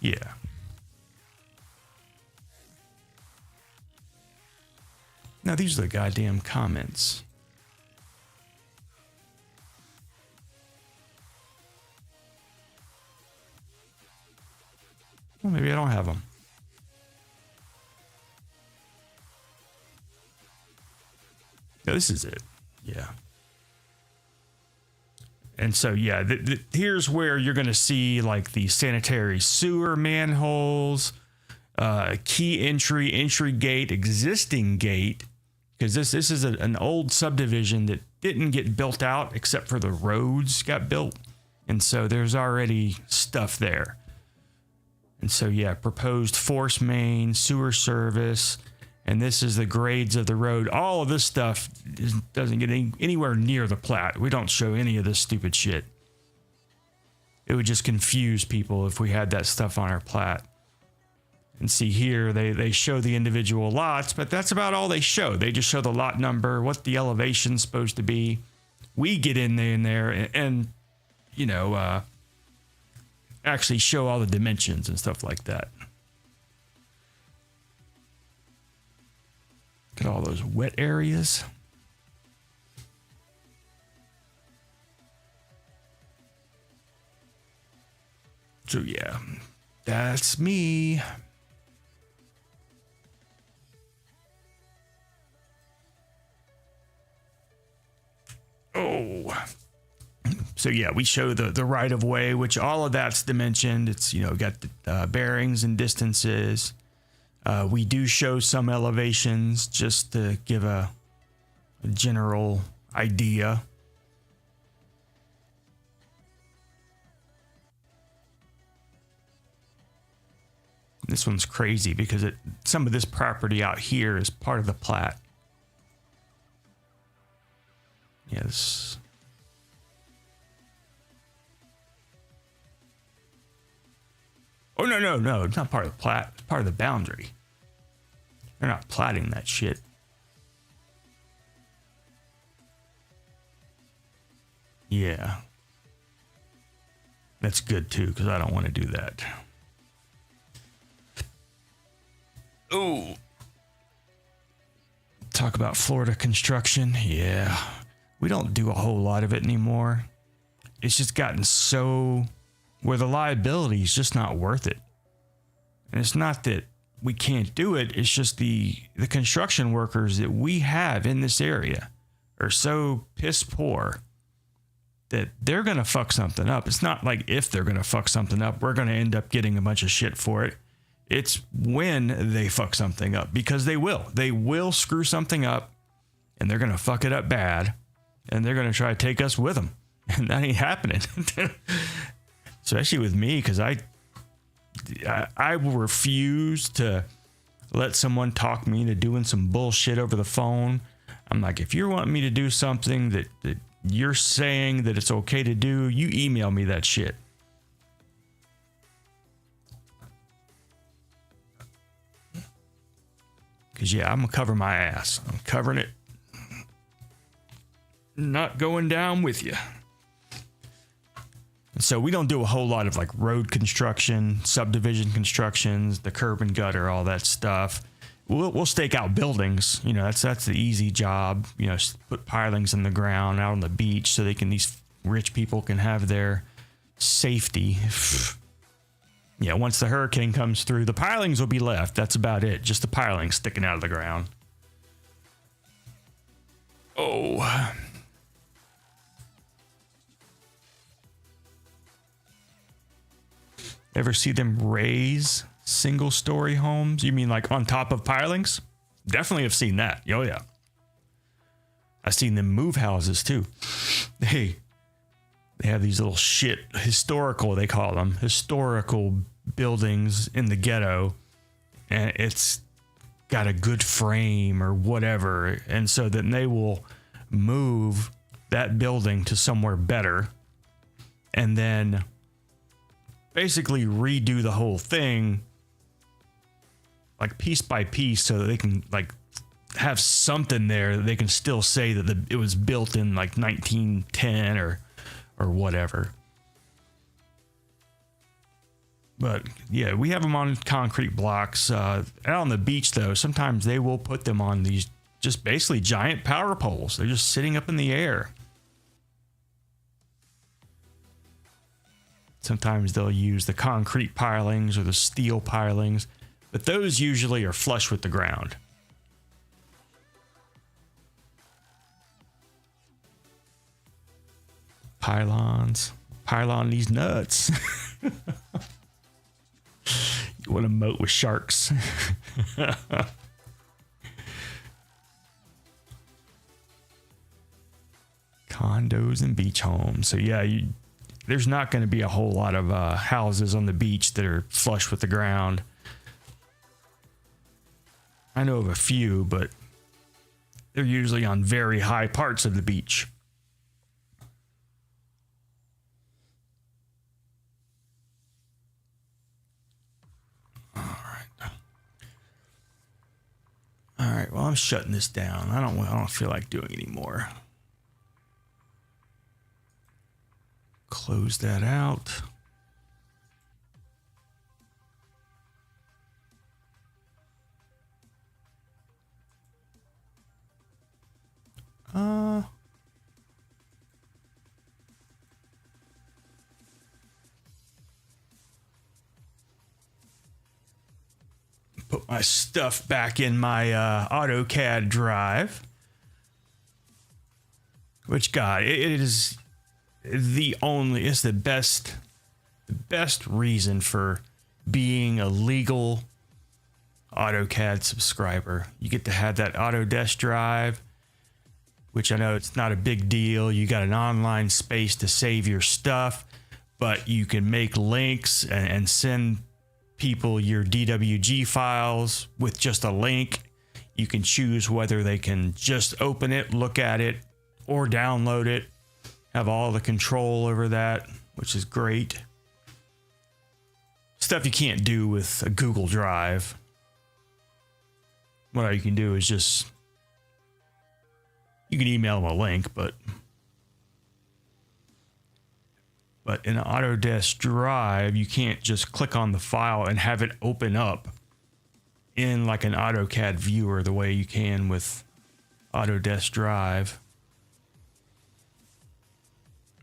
Yeah. Now, these are the goddamn comments. Well, maybe I don't have them. No, this is it. Yeah. And so, yeah, here's where you're going to see like the sanitary sewer manholes, key entry gate, existing gate, because this is an old subdivision that didn't get built out except for the roads got built. And so there's already stuff there. And so, yeah, proposed force main, sewer service, and this is the grades of the road. All of this stuff doesn't get anywhere near the plat. We don't show any of this stupid shit. It would just confuse people if we had that stuff on our plat. And see here, they show the individual lots, but that's about all they show. They just show the lot number, what the elevation's supposed to be. We get in there and you know, actually show all the dimensions and stuff like that. Look at all those wet areas. So yeah, that's me. Oh. So yeah, we show the right of way, which all of that's dimensioned. It's, you know, got the bearings and distances. We do show some elevations just to give a general idea. This one's crazy because some of this property out here is part of the Plat. Yes. Oh, no. It's not part of the Plat. It's part of the boundary. They're not platting that shit. Yeah. That's good too, because I don't want to do that. Oh. Talk about Florida construction. Yeah. We don't do a whole lot of it anymore. It's just gotten so where the liability is just not worth it. And it's not that we can't do it. It's just the construction workers that we have in this area are so piss poor that they're going to fuck something up. It's not like if they're going to fuck something up, we're going to end up getting a bunch of shit for it. It's when they fuck something up, because they will. They will screw something up, and they're going to fuck it up bad, and they're going to try to take us with them. And that ain't happening. Especially with me, because I will refuse to let someone talk me into doing some bullshit over the phone. I'm like, if you're wanting me to do something that you're saying that it's okay to do, you email me that shit. Because, yeah, I'm going to cover my ass. I'm covering it. Not going down with you. So we don't do a whole lot of like road construction, subdivision constructions, the curb and gutter, all that stuff. We'll stake out buildings. You know, that's the easy job. You know, put pilings in the ground out on the beach so these rich people can have their safety. Yeah, once the hurricane comes through, the pilings will be left. That's about it. Just the pilings sticking out of the ground. Oh. Ever see them raise single-story homes? You mean like on top of pilings? Definitely have seen that. Oh, yeah. I've seen them move houses, too. They have these little historical, they call them, historical buildings in the ghetto. And it's got a good frame or whatever. And so then they will move that building to somewhere better. And then basically redo the whole thing like piece by piece so that they can like have something there that they can still say that it was built in like 1910 or whatever. But yeah, we have them on concrete blocks. Out on the beach though, sometimes they will put them on these just basically giant power poles. They're just sitting up in the air. Sometimes they'll use the concrete pilings or the steel pilings, but those usually are flush with the ground. Pylons. Pylon these nuts. You want to moat with sharks. Condos and beach homes. So yeah, there's not going to be a whole lot of houses on the beach that are flush with the ground. I know of a few, but they're usually on very high parts of the beach. All right. Well, I'm shutting this down. I don't feel like doing anymore. Close that out. Put my stuff back in my AutoCAD drive. Which, God, it is it's the best reason for being a legal AutoCAD subscriber. You get to have that Autodesk drive, which I know it's not a big deal. You got an online space to save your stuff, but you can make links and send people your DWG files with just a link. You can choose whether they can just open it, look at it, or download it. Have all the control over that, which is great. Stuff you can't do with a Google Drive. What you can do is just, you can email them a link, but in an Autodesk Drive, you can't just click on the file and have it open up in like an AutoCAD viewer the way you can with Autodesk Drive.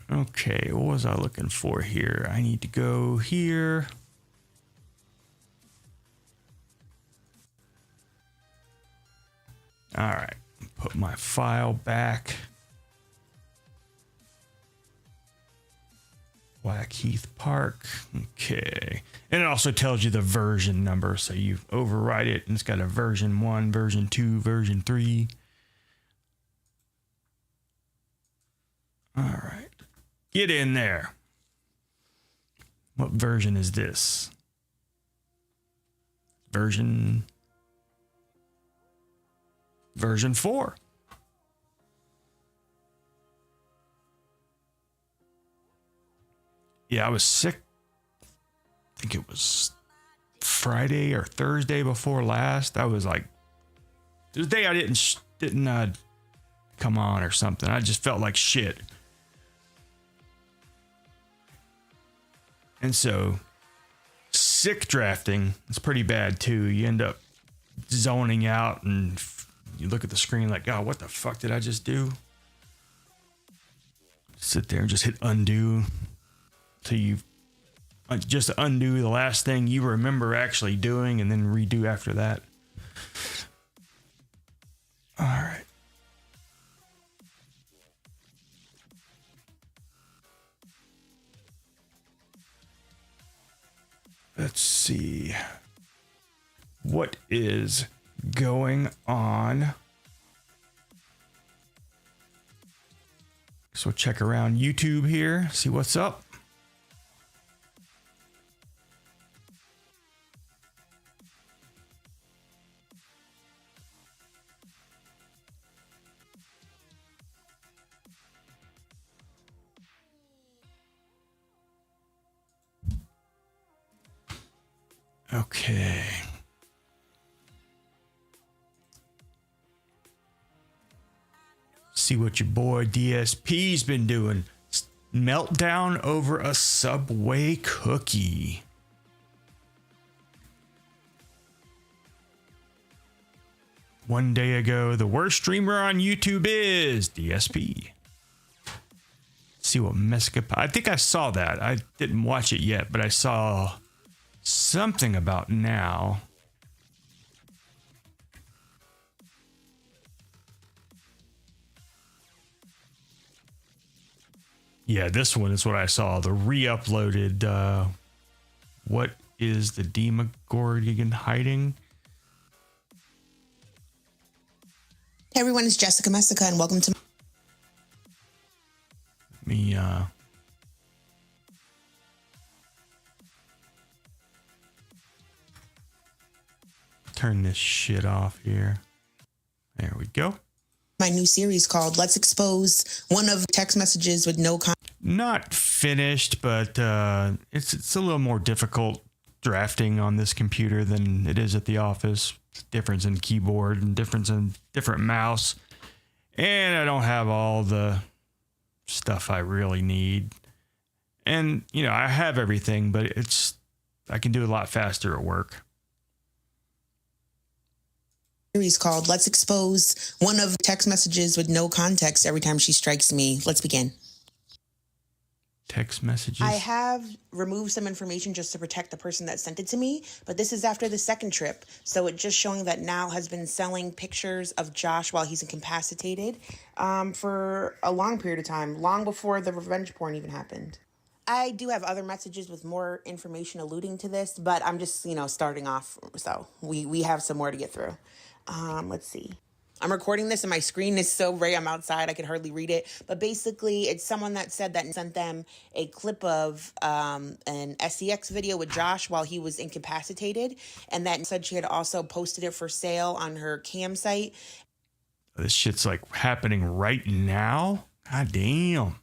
Okay, what was I looking for here? I need to go here. All right, put my file back. Blackheath Park. Okay. And it also tells you the version number. So you override it and it's got a version 1, version 2, version 3. All right. Get in there. What version is this? Version 4. Yeah, I was sick. I think it was Friday or Thursday before last. I was like, the day I didn't come on or something. I just felt like shit. And so sick drafting is pretty bad too. You end up zoning out and you look at the screen like, oh, what the fuck did I just do? Sit there and just hit undo. So you just undo the last thing you remember actually doing and then redo after that. All right. Let's see. What is going on? So check around YouTube here, see what's up. Okay. See what your boy DSP's been doing. Meltdown over a Subway cookie. One day ago, the worst streamer on YouTube is DSP. See what Mesca. I think I saw that. I didn't watch it yet, but I saw something about now. Yeah, this one is what I saw. The re-uploaded. What is the Demogorgon hiding? Hey everyone, it's Jessica Messica and welcome to me. Turn this shit off here. There we go. My new series called Let's Expose One of Text Messages with No Not finished, but it's a little more difficult drafting on this computer than it is at the office. Difference in keyboard and different mouse. And I don't have all the stuff I really need. And, you know, I have everything, but I can do a lot faster at work. Series called Let's Expose One of Text Messages with No Context Every Time She Strikes Me. Let's begin. Text messages? I have removed some information just to protect the person that sent it to me, but this is after the second trip. So it's just showing that Nal has been selling pictures of Josh while he's incapacitated for a long period of time, long before the revenge porn even happened. I do have other messages with more information alluding to this, but I'm just, starting off. So we have some more to get through. Let's see. I'm recording this and my screen is so bright. I'm outside. I could hardly read it. But basically, it's someone that said that sent them a clip of an SEX video with Josh while he was incapacitated. And that said she had also posted it for sale on her cam site. This shit's like happening right now? God damn.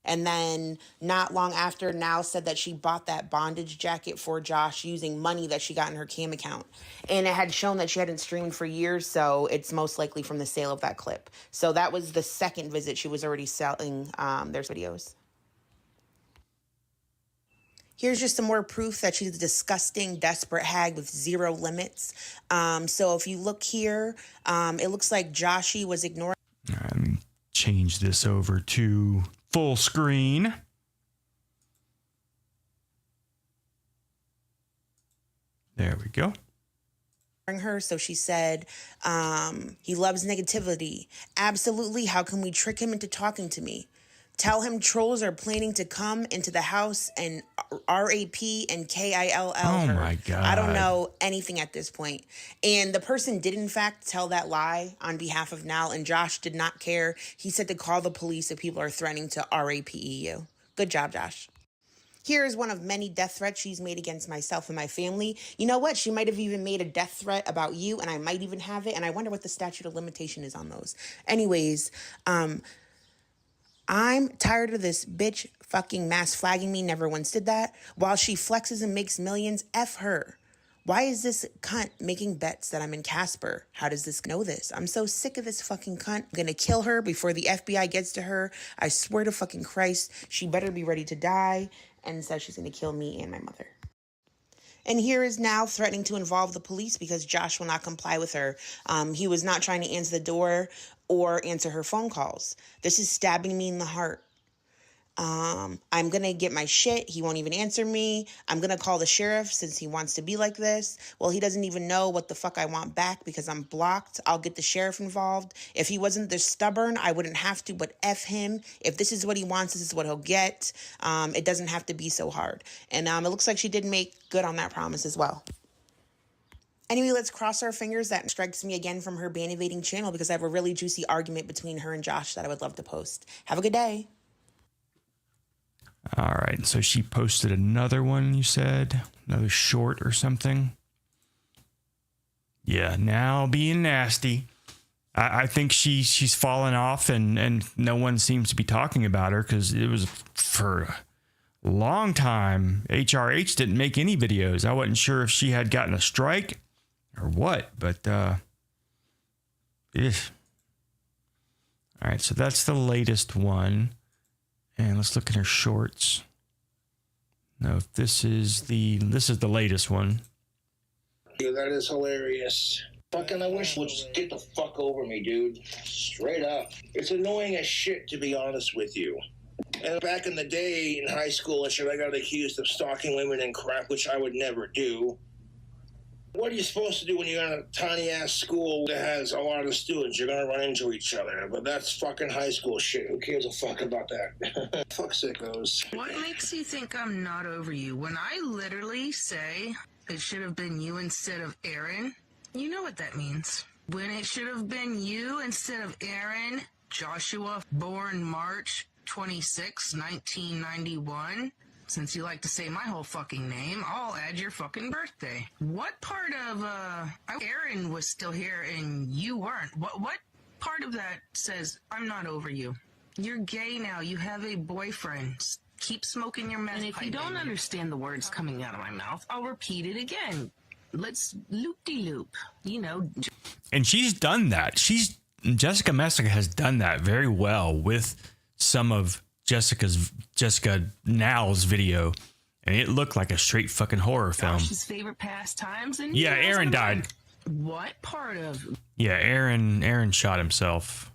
And then not long after, Now said that she bought that bondage jacket for Josh using money that she got in her cam account. And it had shown that she hadn't streamed for years, so it's most likely from the sale of that clip. So that was the second visit she was already selling their videos. Here's just some more proof that she's a disgusting, desperate hag with zero limits. So if you look here, it looks like Joshy was ignoring. All right, let me change this over to full screen. There we go. Her, so she said, he loves negativity. Absolutely. How can we trick him into talking to me? Tell him trolls are planning to come into the house and RAP and KILL Oh her. my God. I don't know anything at this point. And the person did in fact tell that lie on behalf of Nal, and Josh did not care. He said to call the police if people are threatening to RAPE you. Good job, Josh. Here is one of many death threats she's made against myself and my family. You know what? She might have even made a death threat about you, and I might even have it, and I wonder what the statute of limitation is on those. Anyways, I'm tired of this bitch fucking mass flagging me. Never once did that. While she flexes and makes millions, F her. Why is this cunt making bets that I'm in Casper? How does this know this? I'm so sick of this fucking cunt. I'm gonna kill her before the FBI gets to her. I swear to fucking Christ, she better be ready to die. And says she's gonna kill me and my mother. And here is Now threatening to involve the police because Josh will not comply with her. He was not trying to answer the door or answer her phone calls. This is stabbing me in the heart. I'm going to get my shit. He won't even answer me. I'm going to call the sheriff since he wants to be like this. Well, he doesn't even know what the fuck I want back because I'm blocked. I'll get the sheriff involved. If he wasn't this stubborn, I wouldn't have to, but F him. If this is what he wants, this is what he'll get. It doesn't have to be so hard. And it looks like she did make good on that promise as well. Anyway, let's cross our fingers that strikes me again from her ban evading channel because I have a really juicy argument between her and Josh that I would love to post. Have a good day. All right, so she posted another one, you said? Another short or something? Yeah, now being nasty. I think she's fallen off and no one seems to be talking about her because it was for a long time. HRH didn't make any videos. I wasn't sure if she had gotten a strike or what, but All right, so that's the latest one. And let's look at her shorts. No, if this is the latest one. Yeah, that is hilarious. Fucking, I wish would just get the fuck over me, dude. Straight up. It's annoying as shit, to be honest with you. And back in the day in high school and shit, I got accused of stalking women and crap, which I would never do. What are you supposed to do when you're in a tiny-ass school that has a lot of students? You're going to run into each other. But that's fucking high school shit. Who cares a fuck about that? Fuck sickos. What makes you think I'm not over you? When I literally say it should have been you instead of Aaron, you know what that means. When it should have been you instead of Aaron, Joshua, born March 26, 1991. Since you like to say my whole fucking name, I'll add your fucking birthday. What part of, Aaron was still here and you weren't? What part of that says I'm not over you? You're gay now. You have a boyfriend. Keep smoking your meth. And if you don't understand the words coming out of my mouth, I'll repeat it again. Let's loop-de-loop, you know. And she's done that. Jessica Messica has done that very well with some of Jessica Now's video, and it looked like a straight fucking horror film. Josh's favorite pastimes, and yeah, Aaron died. What part of? Yeah, Aaron shot himself,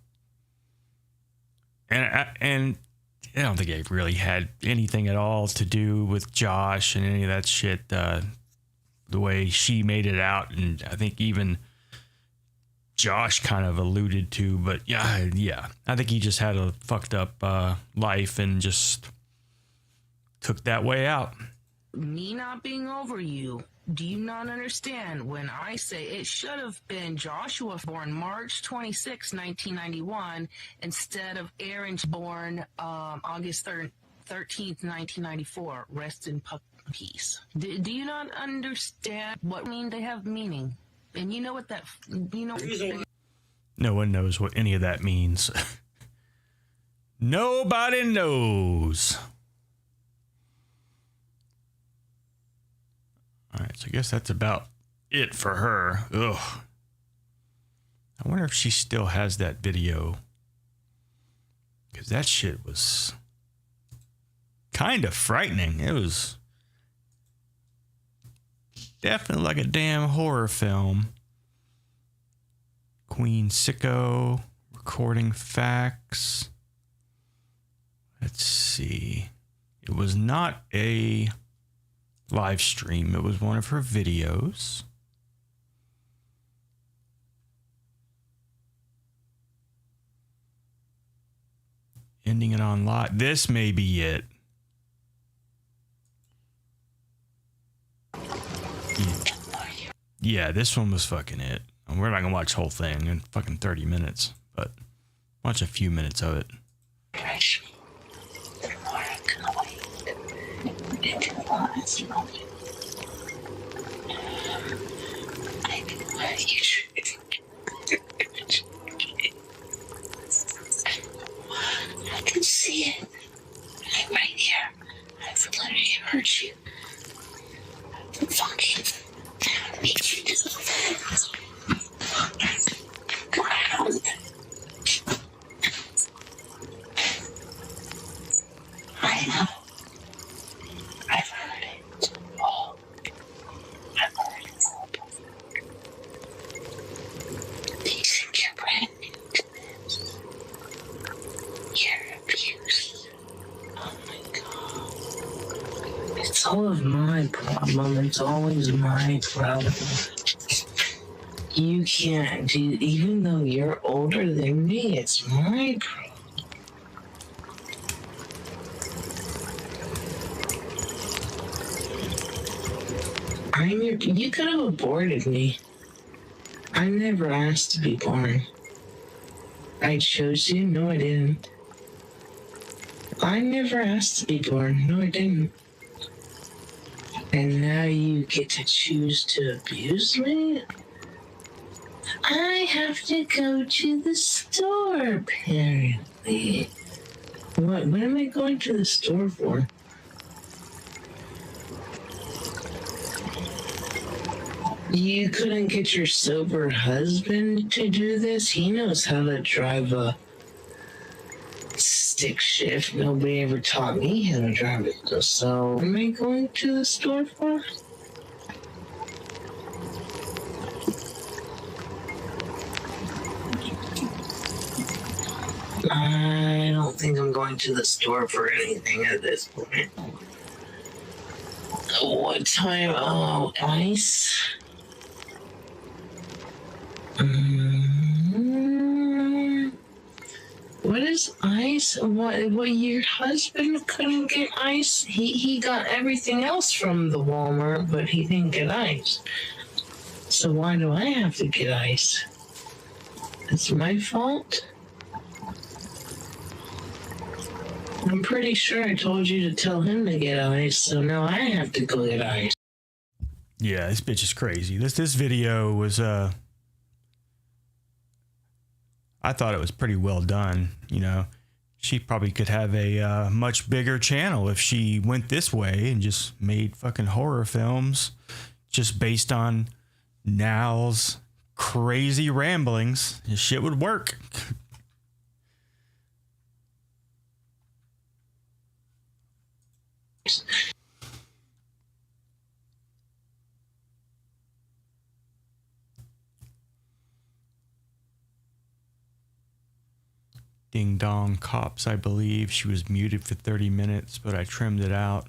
and I don't think it really had anything at all to do with Josh and any of that shit. The way she made it out, and I think even Josh kind of alluded to, but yeah, I think he just had a fucked up life and just took that way out. Me not being over you Do you not understand when I say it should have been Joshua born March 26, 1991, instead of Aaron born August 13th, 1994? Rest in peace. Do you not understand what they have meaning? And you know what that, you know. No one knows what any of that means. Nobody knows. All right, so I guess that's about it for her. Ugh. I wonder if she still has that video. Because that shit was kind of frightening. It was definitely like a damn horror film. Queen Sicko, recording facts. Let's see. It was not a live stream. It was one of her videos. Ending it on live. This may be it. Yeah, this one was fucking it. And we're not gonna watch the whole thing in fucking 30 minutes, but watch a few minutes of it. I can see it. I'm right here. I've literally hurt you. Fucking made you do that. I know. I've heard it all. I've heard it all before. Do you think you're brand new to this? You're abused. Oh my god. It's all of my problem. It's always my problem. You can't do, even though you're older than me, it's my problem. You could have aborted me. I never asked to be born. I chose you? No, I didn't. I never asked to be born. No, I didn't. And now you get to choose to abuse me? I have to go to the store, apparently. What am I going to the store for? You couldn't get your sober husband to do this? He knows how to drive a stick shift. Nobody ever taught me how to drive it. So, what am I going to the store for? I don't think I'm going to the store for anything at this point. What time? Oh, ice? What is ice? What your husband couldn't get ice? He got everything else from the Walmart, but he didn't get ice. So why do I have to get ice? It's my fault? I'm pretty sure I told you to tell him to get ice, so now I have to go get ice. Yeah, this bitch is crazy. This video was I thought it was pretty well done. You know, she probably could have a much bigger channel if she went this way and just made fucking horror films just based on Nal's crazy ramblings. This shit would work. Ding Dong Cops, I believe. She was muted for 30 minutes, but I trimmed it out.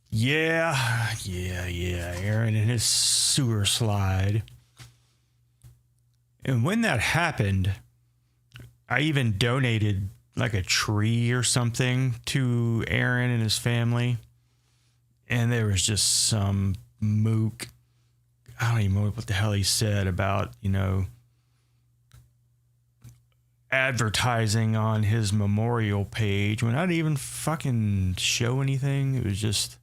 Yeah. Aaron and his sewer slide. And when that happened, I even donated like a tree or something to Aaron and his family. And there was just some mook. I don't even know what the hell he said about, advertising on his memorial page when I didn't even fucking show anything. It was just,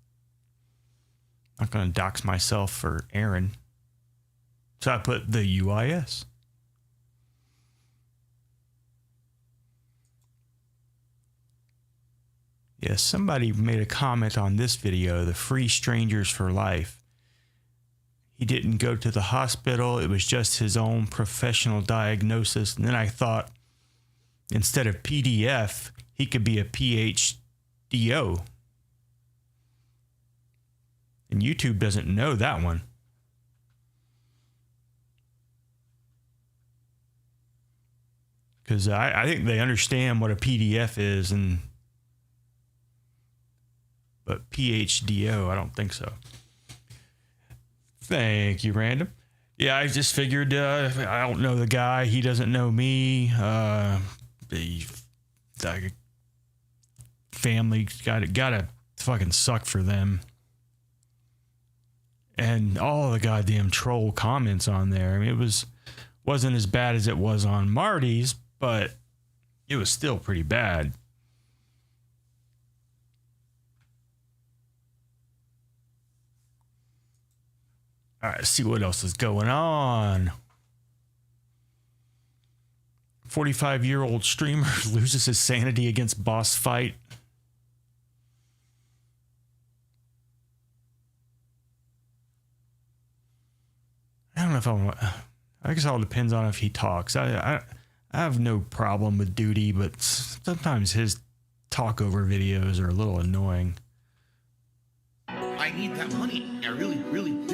I'm not going to dox myself for Aaron. So I put the UIS. Yes, somebody made a comment on this video, the free strangers for life. He didn't go to the hospital. It was just his own professional diagnosis. And then I thought, instead of PDF, he could be a PhDO. And YouTube doesn't know that one. Because I think they understand what a PDF is, but PhDO, I don't think so. Thank you, Random. Yeah, I just figured I don't know the guy. He doesn't know me. The family gotta fucking suck for them. And all the goddamn troll comments on there. I mean, it wasn't as bad as it was on Marty's, but it was still pretty bad. All right, let's see what else is going on. 45-year-old streamer loses his sanity against boss fight. I don't know if I guess it all depends on if he talks. I have no problem with Duty, but sometimes his talk over videos are a little annoying. I need that money. I really, really do.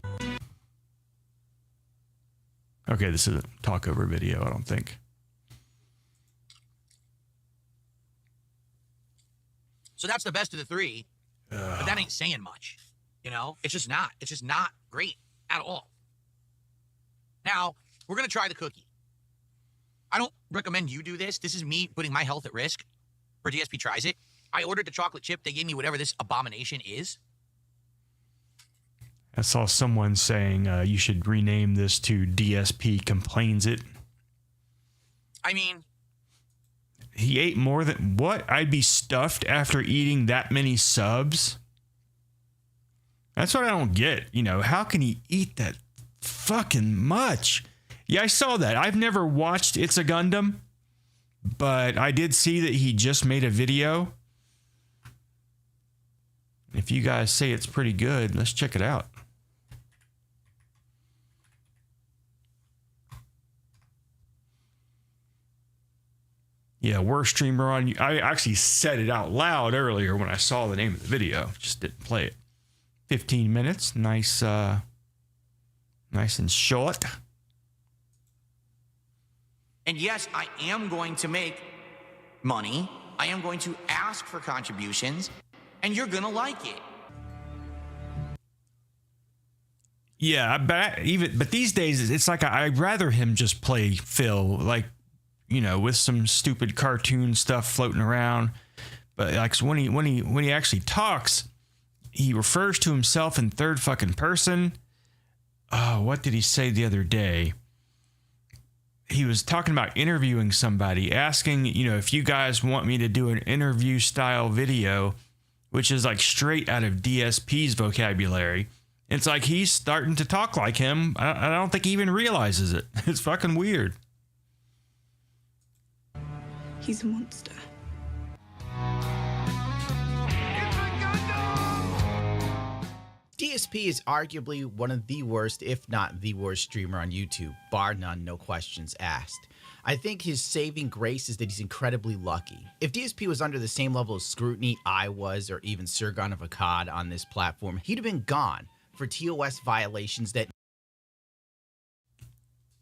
Okay, this is a talk over video, I don't think. So that's the best of the three. But that ain't saying much. It's just not. It's just not great at all. Now, we're going to try the cookie. I don't recommend you do this. This is me putting my health at risk for DSP tries it. I ordered the chocolate chip. They gave me whatever this abomination is. I saw someone saying you should rename this to DSP Complains It. I mean, he ate more than what? I'd be stuffed after eating that many subs? That's what I don't get. How can he eat that fucking much? Yeah, I saw that. I've never watched It's a Gundam, but I did see that he just made a video. If you guys say it's pretty good, let's check it out. Yeah, worst streamer on. I actually said it out loud earlier when I saw the name of the video. Just didn't play it. 15 minutes, nice and short. and yes, I am going to make money. I am going to ask for contributions, and you're going to like it. Yeah, but these days it's like I'd rather him just play Phil, like, with some stupid cartoon stuff floating around. But like when he actually talks, he refers to himself in third fucking person. What did he say the other day? He was talking about interviewing somebody, asking, if you guys want me to do an interview style video, which is like straight out of DSP's vocabulary. It's like he's starting to talk like him. I don't think he even realizes it. It's fucking weird. He's a monster. DSP is arguably one of the worst, if not the worst streamer on YouTube, bar none, no questions asked. I think his saving grace is that he's incredibly lucky. If DSP was under the same level of scrutiny I was, or even Sirgon of Akkad on this platform, he'd have been gone for TOS violations that...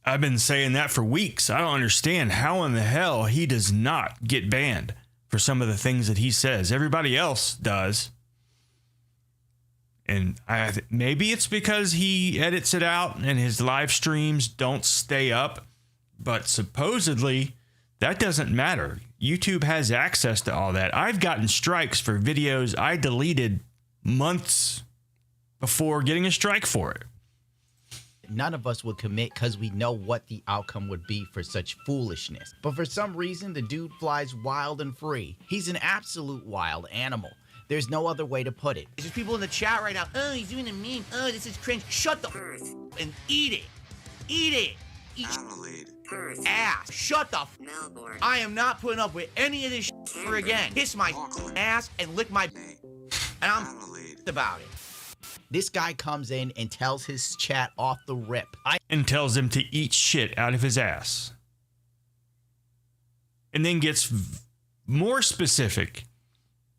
I've been saying that for weeks. I don't understand how in the hell he does not get banned for some of the things that he says. Everybody else does. And maybe it's because he edits it out and his live streams don't stay up. But supposedly, that doesn't matter. YouTube has access to all that. I've gotten strikes for videos I deleted months before getting a strike for it. None of us would commit because we know what the outcome would be for such foolishness. But for some reason, the dude flies wild and free. He's an absolute wild animal. There's no other way to put it. There's people in the chat right now. Oh, he's doing a meme. Oh, this is cringe. Shut the and eat it. Eat it. Eat ass. Shut the I am not putting up with any of this ever again. Kiss my ass and lick my and I'm about it. This guy comes in and tells his chat off the rip. And tells them to eat shit out of his ass. And then gets more specific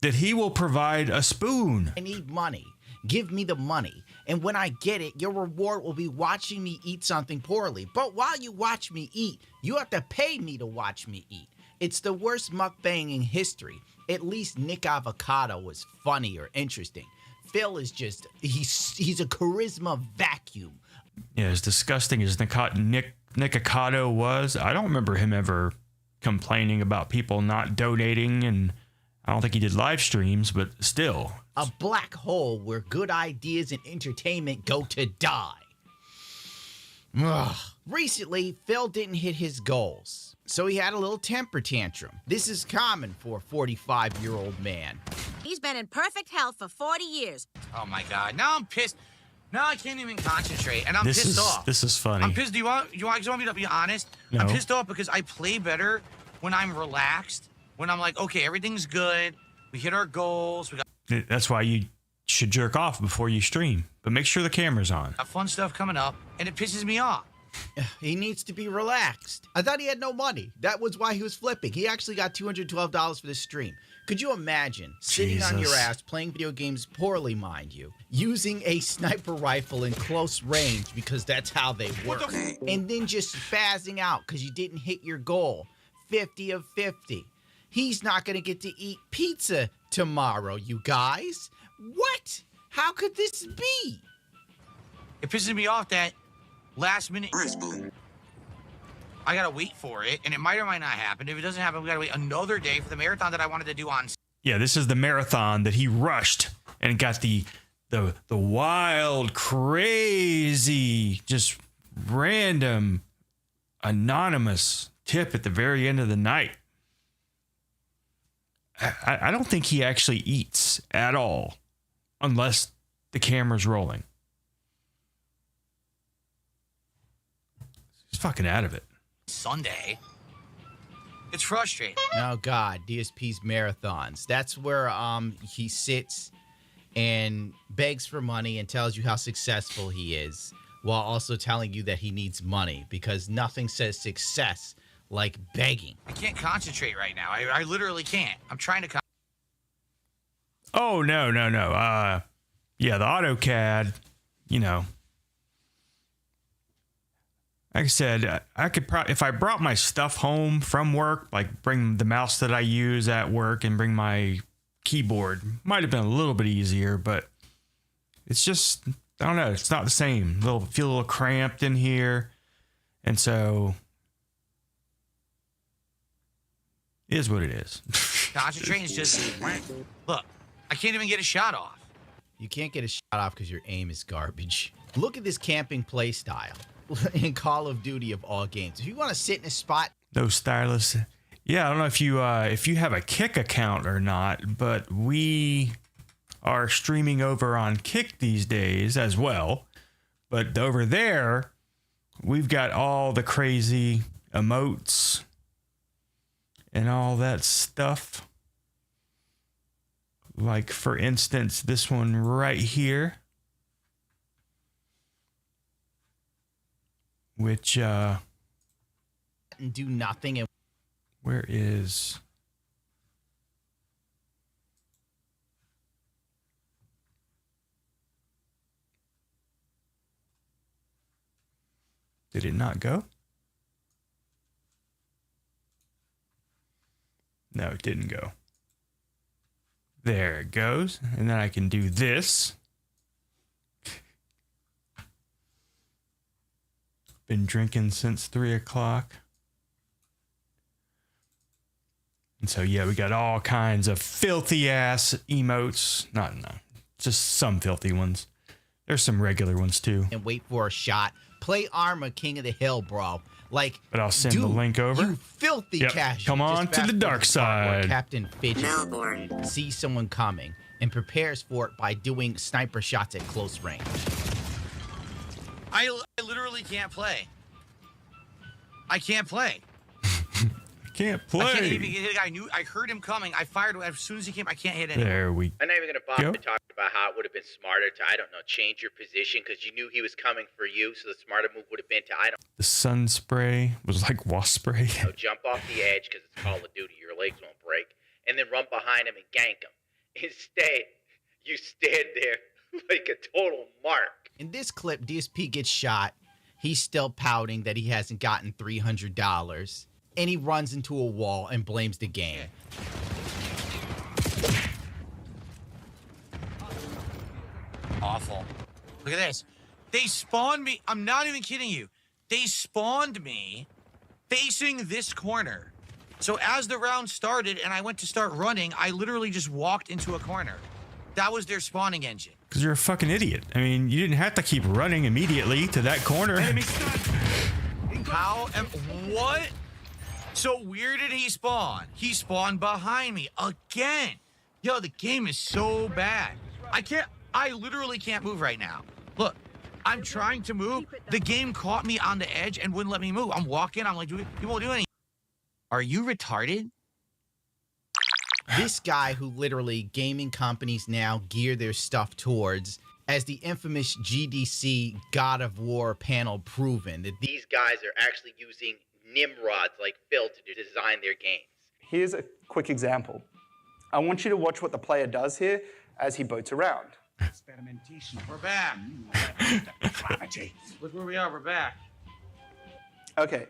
that he will provide a spoon. I need money. Give me the money. And when I get it, your reward will be watching me eat something poorly. But while you watch me eat, you have to pay me to watch me eat. It's the worst mukbang in history. At least Nick Avocado was funny or interesting. Phil is just, he's a charisma vacuum. Yeah, as disgusting as Nick Avocado was, I don't remember him ever complaining about people not donating, and I don't think he did live streams, but still. A black hole where good ideas and entertainment go to die. Ugh. Recently, Phil didn't hit his goals, so he had a little temper tantrum. This is common for a 45-year-old man. He's been in perfect health for 40 years. Oh my God! Now I'm pissed. Now I can't even concentrate, and I'm pissed off. This is funny. I'm pissed. Do you want me to be honest? No. I'm pissed off because I play better when I'm relaxed. When I'm like, okay, everything's good. We hit our goals. We got That's why you should jerk off before you stream, but make sure the camera's on. fun stuff coming up, and it pisses me off. He needs to be relaxed. I thought he had no money. That was why he was flipping. He actually got $212 for this stream. Could you imagine sitting on your ass, playing video games poorly, mind you, using a sniper rifle in close range because that's how they work, and then just spazzing out because you didn't hit your goal? 50 of 50. He's not going to get to eat pizza tomorrow, you guys. What? How could this be? It pisses me off that last minute I gotta wait for it, and it might or might not happen. If it doesn't happen, we gotta wait another day for the marathon that I wanted to do on. Yeah, this is the marathon that he rushed and got the wild, crazy, just random, anonymous tip at the very end of the night. I don't think he actually eats at all unless the camera's rolling. He's fucking out of it. Sunday. It's frustrating. Oh God, DSP's marathons. That's where he sits and begs for money and tells you how successful he is, while also telling you that he needs money, because nothing says success like begging. I can't concentrate right now. I literally can't. I'm trying to. Oh no. Yeah, the AutoCAD. You know. Like I said, I could probably, if I brought my stuff home from work, like bring the mouse that I use at work and bring my keyboard, might have been a little bit easier, but it's just, I don't know, it's not the same. Feel a little cramped in here. And so it is what it is. Concentrating is just, look, I can't even get a shot off. You can't get a shot off because your aim is garbage. Look at this camping play style. In Call of Duty of all games. If you want to sit in a spot. No stylus. Yeah, I don't know if you have a Kick account or not, but we are streaming over on Kick these days as well. But over there, we've got all the crazy emotes and all that stuff. Like, for instance, this one right here. Which, and do nothing. And where is... Did it not go? No, it didn't go. There it goes. And then I can do this. Been drinking since 3 o'clock. And so, yeah, we got all kinds of filthy ass emotes. No, just some filthy ones. There's some regular ones too. And wait for a shot. Play Arma King of the Hill, bro. Like, But I'll send the dude, link over. You filthy Yep. casual. Come on Just to the fast dark forward part where side. Captain Fidget sees someone coming and prepares for it by doing sniper shots at close range. I literally can't play. I can't play. Can't I can't play. even hit a guy. I heard him coming. I fired as soon as he came. I can't hit anyone. There we I'm not even gonna bother Go. to talk about how it would have been smarter to, I don't know, change your position because you knew he was coming for you. So the smarter move would have been to, I don't The sun spray was like wasp spray. know, jump off the edge because it's Call of Duty. Your legs won't break, and then run behind him and gank him. Instead, you stand there like a total mark. In this clip, DSP gets shot. He's still pouting that he hasn't gotten $300. And he runs into a wall and blames the game. Awful. Look at this. They spawned me. I'm not even kidding you. They spawned me facing this corner. So as the round started and I went to start running, I literally just walked into a corner. That was their spawning engine. Because you're a fucking idiot. I mean, you didn't have to keep running immediately to that corner. What? So where did he spawn? He spawned behind me again. Yo, the game is so bad. I literally can't move right now. Look, I'm trying to move. The game caught me on the edge and wouldn't let me move. I'm walking. I'm like, you won't do anything. Are you retarded? This guy who literally gaming companies now gear their stuff towards, as the infamous GDC God of War panel proven, that these guys are actually using Nimrods like Phil to design their games. Here's a quick example. I want you to watch what the player does here as he boats around. Experimentation. We're back. Look where we are. We're back. Okay,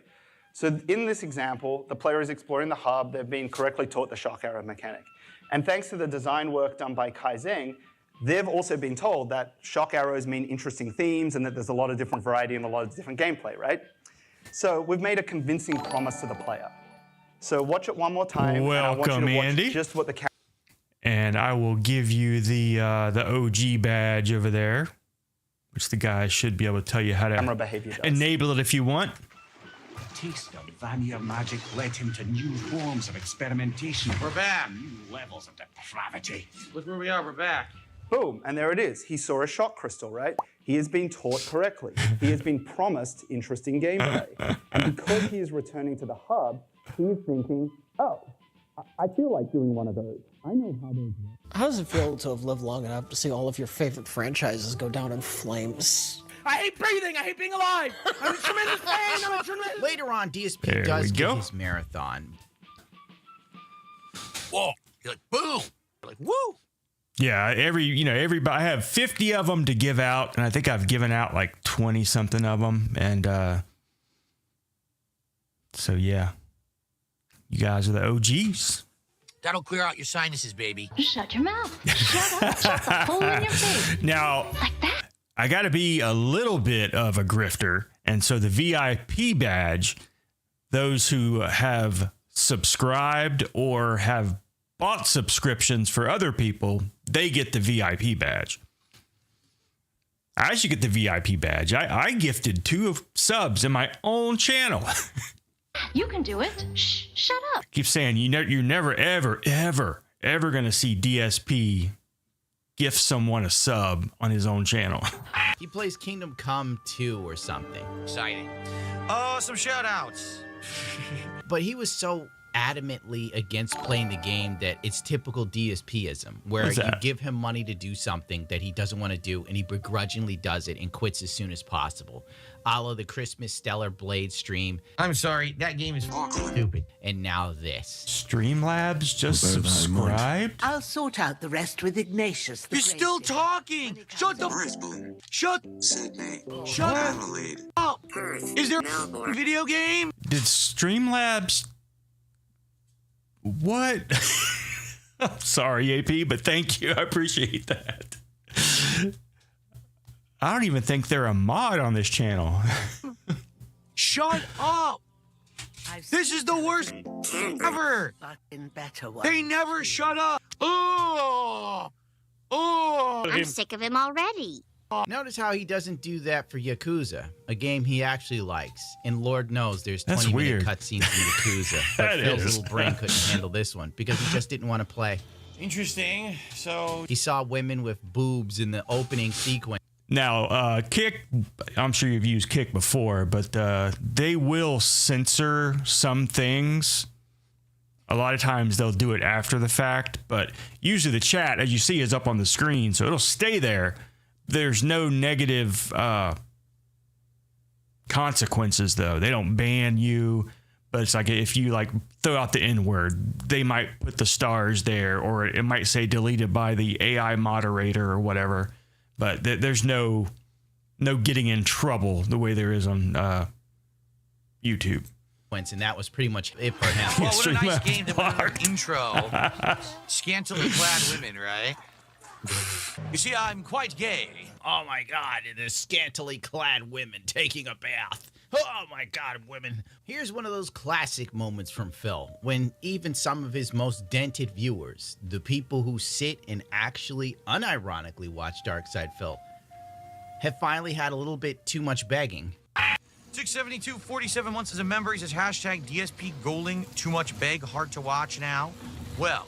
so in this example, the player is exploring the hub. They've been correctly taught the shock arrow mechanic. And thanks to the design work done by Kai Zheng, they've also been told that shock arrows mean interesting themes and that there's a lot of different variety and a lot of different gameplay, right? So we've made a convincing promise to the player. So watch it one more time. And I want you to watch Andy. just what the And I will give you the OG badge over there, which the guy should be able to tell you how to camera behavior does. enable it if you want. The taste of vanilla magic led him to new forms of experimentation. We're back. New levels of depravity. Look where we are. We're back. Boom, and there it is. He saw a shock crystal, right? He has been taught correctly. He has been promised interesting gameplay. And because he is returning to the hub, he is thinking, oh, I feel like doing one of those. I know how those work. How does it feel to have lived long enough to see all of your favorite franchises go down in flames? I hate breathing. I hate being alive. I'm in tremendous pain. I'm in tremendous. Later on, DSP There does we get go. his marathon. Whoa. You're like, boom. You're like, woo. Yeah, everybody. I have 50 of them to give out, and I think I've given out like 20 something of them. And so yeah, you guys are the OGs. That'll clear out your sinuses, baby. Shut your mouth. Shut up. Shut the hole in your face. Now, I got to be a little bit of a grifter, and so the VIP badge, those who have subscribed or have bought subscriptions for other people, they get the VIP badge. I should get the VIP badge. I gifted 2 subs in my own channel. You can do it. Shh. Shut up. Keep saying you're never, ever going to see DSP gift someone a sub on his own channel. He plays Kingdom Come 2 or something. Exciting. Oh, some shout outs. But he was so adamantly against playing the game that it's typical DSPism, where What's you that? give him money to do something that he doesn't want to do, and he begrudgingly does it and quits as soon as possible. A la the Christmas Stellar Blade stream. I'm sorry, that game is Stupid. And now this. Streamlabs just subscribed? I'll sort out the rest with Ignatius. You're still talking. Shut the Shut up. Is there a video game? Did Streamlabs... What? I'm sorry, AP, but thank you. I appreciate that. I don't even think they're a mod on this channel. Shut up. This is the worst ever. They never shut up. Oh. I'm sick of him already. Notice how he doesn't do that for Yakuza, a game he actually likes. And Lord knows there's That's 20-minute weird. cutscenes in Yakuza. But That Phil's is. little brain couldn't handle this one because he just didn't want to play. Interesting. So He saw women with boobs in the opening sequence. Now, Kick, I'm sure you've used Kick before, but they will censor some things. A lot of times they'll do it after the fact, but usually the chat, as you see, is up on the screen, so it'll stay there. There's no negative consequences, though. They don't ban you, but it's like if you like throw out the N-word, they might put the stars there, or it might say deleted by the AI moderator or whatever. But there's no getting in trouble the way there is on YouTube. And that was pretty much it for him. Well, what a nice game to put in our intro. Scantily clad women, right? You see, I'm quite gay. Oh my God, it is scantily clad women taking a bath. Oh my God, women. Here's one of those classic moments from Phil, when even some of his most dented viewers, the people who sit and actually unironically watch Darkside Phil, have finally had a little bit too much begging. 67247 months as a member. He says hashtag DSP Goaling. Too much beg. Hard to watch now. Well,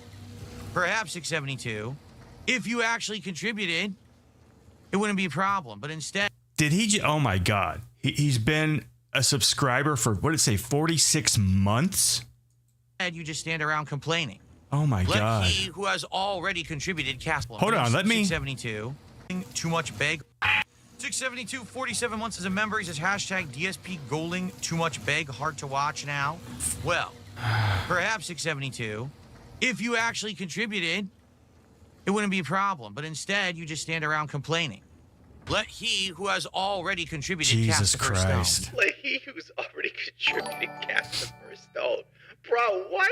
perhaps 672. If you actually contributed, it wouldn't be a problem. But instead, Did he? Oh my God. He's been a subscriber for, what did it say, 46 months? you just stand around complaining. Oh my Let God. he who has already contributed cast. Hold on, let me- 672. Too much beg. 672, 47 months as a member. He says hashtag DSP Goaling. Too much beg. Hard to watch now. Well, perhaps 672. If you actually contributed, it wouldn't be a problem. But instead, you just stand around complaining. Let he who has already contributed Jesus cast the first Christ. stone. Like he who's already contributed cast the first stone. Bro, what?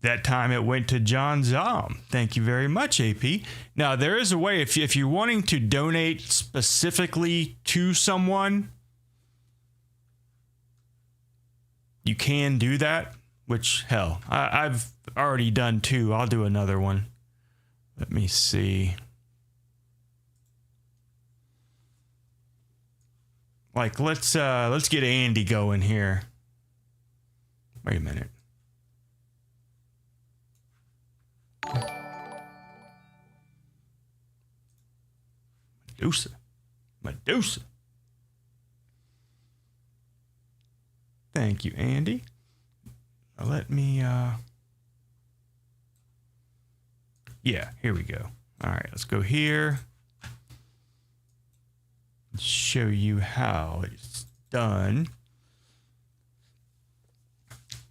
That time it went to John Zom. Thank you very much, AP. Now, there is a way, if you're wanting to donate specifically to someone, you can do that, which, hell, I've already done two. I'll do another one. Let me see. Like, let's get Andy going here. Wait a minute. Medusa. Thank you, Andy. Now let me, yeah, here we go. All right, let's go here. Show you how it's done.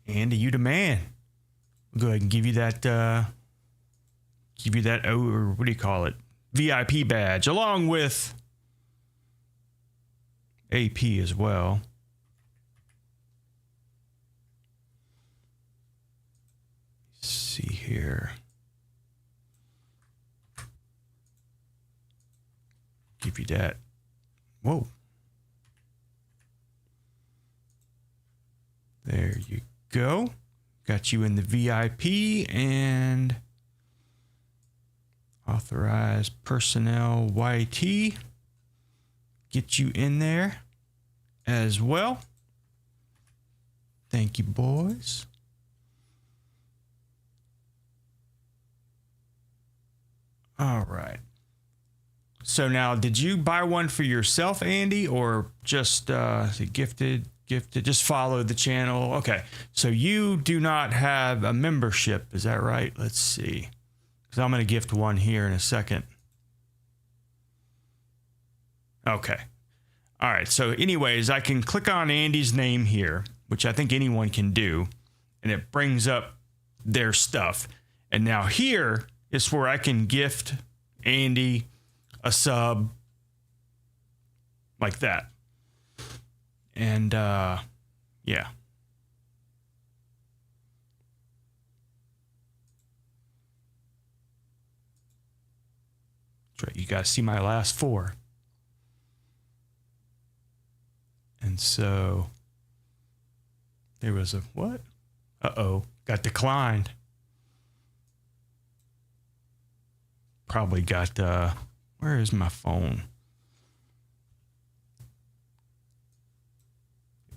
Andy, you the man. I'll go ahead and give you that, or what do you call it? VIP badge, along with AP as well. Let's see here. Give you that. Whoa. There you go. Got you in the VIP and authorized personnel YT. Get you in there as well. Thank you, boys. All right. So now, did you buy one for yourself, Andy, or just gifted? Just follow the channel. Okay. So you do not have a membership. Is that right? Let's see. Because I'm going to gift one here in a second. Okay. All right. So anyways, I can click on Andy's name here, which I think anyone can do. And it brings up their stuff. And now here is where I can gift Andy a sub like that. And yeah. That's right. You guys see my last four. And so there was a what? Uh-oh. Got declined. probably got, where is my phone?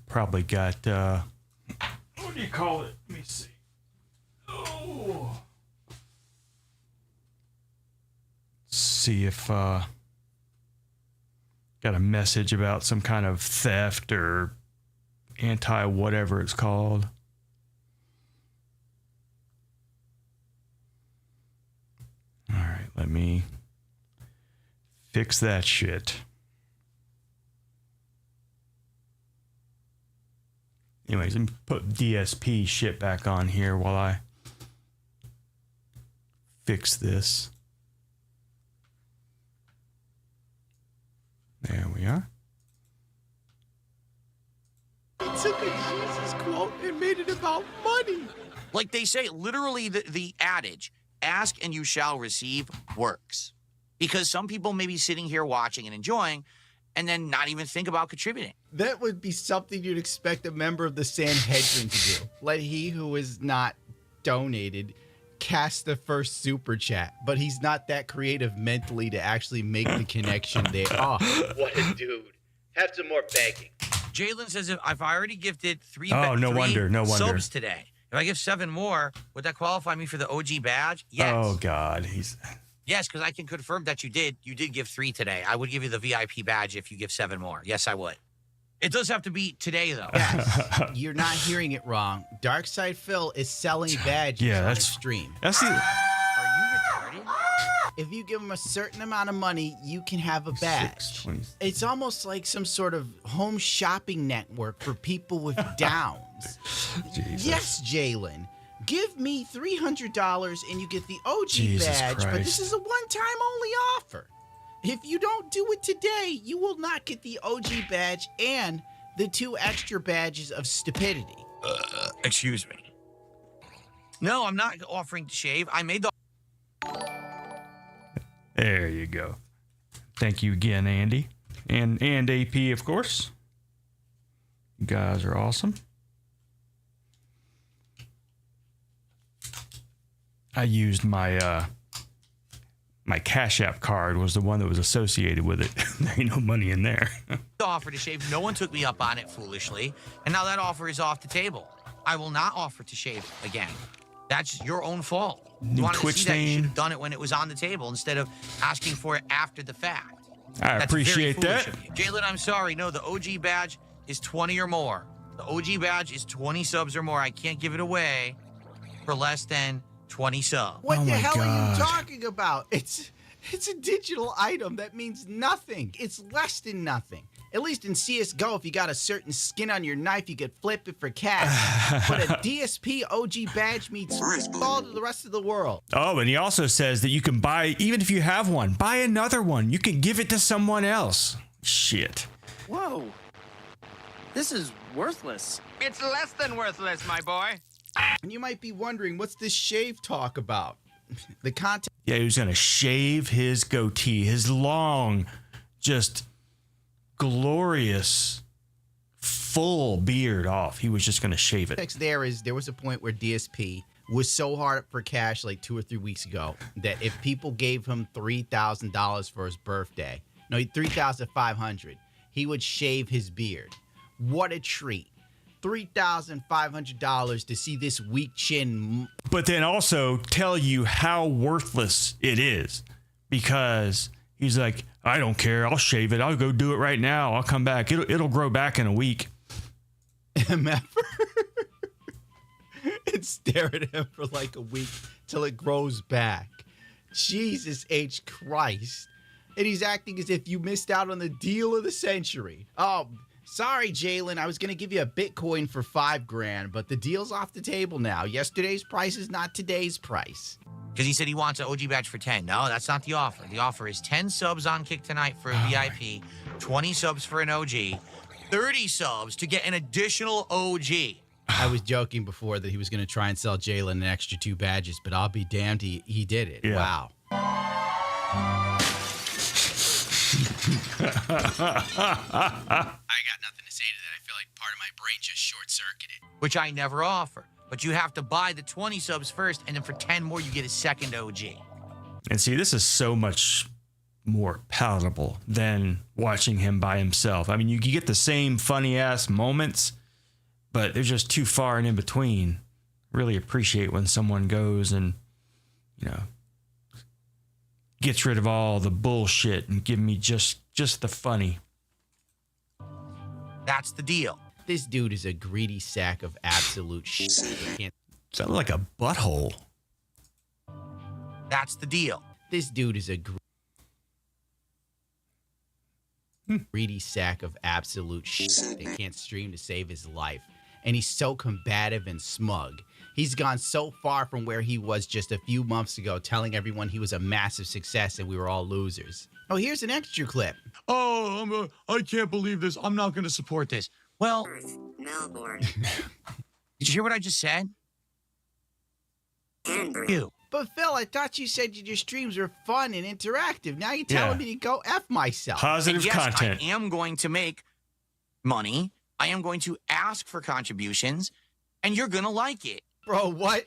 Probably got, what do you call it? Let me see. Oh. See if, got a message about some kind of theft or anti-whatever it's called. All right, let me fix that shit. Anyways, let me put DSP shit back on here while I fix this. There we are. He took a Jesus quote and made it about money. Like they say, literally the adage, ask and you shall receive, works. Because some people may be sitting here watching and enjoying and then not even think about contributing. That would be something you'd expect a member of the Sanhedrin to do. Let he who is not donated cast the first super chat, but he's not that creative mentally to actually make the connection there. Oh. What a dude. Have some more begging. Jalen says if I already gifted three no wonder. subs today, if I give 7 more, would that qualify me for the OG badge? Yes. Oh, God. Yes, because I can confirm that you did. You did give 3 today. I would give you the VIP badge if you give 7 more. Yes, I would. It does have to be today, though. Yes, you're not hearing it wrong. Darkside Phil is selling badges on his stream. That's the... Are you retarded? If you give him a certain amount of money, you can have a badge. It's almost like some sort of home shopping network for people with downs. Jesus. Yes, Jalen. Give me $300 and you get the OG Jesus badge, Christ. but this is a one-time only offer. If you don't do it today, you will not get the OG badge and the 2 extra badges of stupidity. Excuse me. No, I'm not offering to shave. I made the... There you go. Thank you again, Andy. And AP, of course. You guys are awesome. I used my my Cash App card was the one that was associated with it. There ain't no money in there. offer to shave. No one took me up on it foolishly. And now that offer is off the table. I will not offer to shave again. That's your own fault. You wanted Twitch to see that, you stain. should have done it when it was on the table instead of asking for it after the fact. I That's appreciate very foolish that. of you. Jalen, I'm sorry. No, the OG badge is 20 or more. The OG badge is 20 subs or more. I can't give it away for less than 20 subs. What the hell are God. you talking about? It's a digital item that means nothing. It's less than nothing. At least in CSGO, if you got a certain skin on your knife, you could flip it for cash. But a DSP OG badge means all to the rest of the world. Oh, and he also says that you can buy, even if you have one, buy another one. You can give it to someone else. Shit. Whoa. This is worthless. It's less than worthless, my boy. And you might be wondering, what's this shave talk about? The content. Yeah, he was going to shave his goatee, his long, just glorious, full beard off. He was just going to shave it. There was a point where DSP was so hard up for cash like 2 or 3 weeks ago that if people gave him $3,000 for his birthday, no, $3,500, he would shave his beard. What a treat. $3,500 to see this weak chin. But then also tell you how worthless it is, because he's like, I don't care. I'll shave it. I'll go do it right now. I'll come back. It'll grow back in a week. And stare at him for like a week till it grows back. Jesus H. Christ. And he's acting as if you missed out on the deal of the century. Oh, sorry, Jalen. I was going to give you a Bitcoin for $5,000, but the deal's off the table now. Yesterday's price is not today's price. Because he said he wants an OG badge for 10. No, that's not the offer. The offer is 10 subs on Kick tonight for a VIP, 20 subs for an OG, 30 subs to get an additional OG. I was joking before that he was going to try and sell Jalen an extra 2 badges, but I'll be damned, he did it. Yeah. Wow. I got nothing to say to that. I feel like part of my brain just short-circuited. Which I never offer. But you have to buy the 20 subs first, and then for 10 more, you get a second OG. And see, this is so much more palatable than watching him by himself. I mean, you get the same funny ass moments, but they're just too far and in between. Really appreciate when someone goes and, you know, gets rid of all the bullshit and give me just the funny. That's the deal. This dude is a greedy sack of absolute shit. Sounds like a butthole. That's the deal. This dude is a greedy sack of absolute shit that can't stream to save his life. And he's so combative and smug. He's gone so far from where he was just a few months ago, telling everyone he was a massive success and we were all losers. Oh, here's an extra clip. Oh, I can't believe this. I'm not going to support this. Well, Melbourne. Did you hear what I just said? You. But Phil, I thought you said your streams were fun and interactive. Now you're telling me to go F myself. Positive And yes, content. I am going to make money. I am going to ask for contributions, and you're going to like it. Bro, what?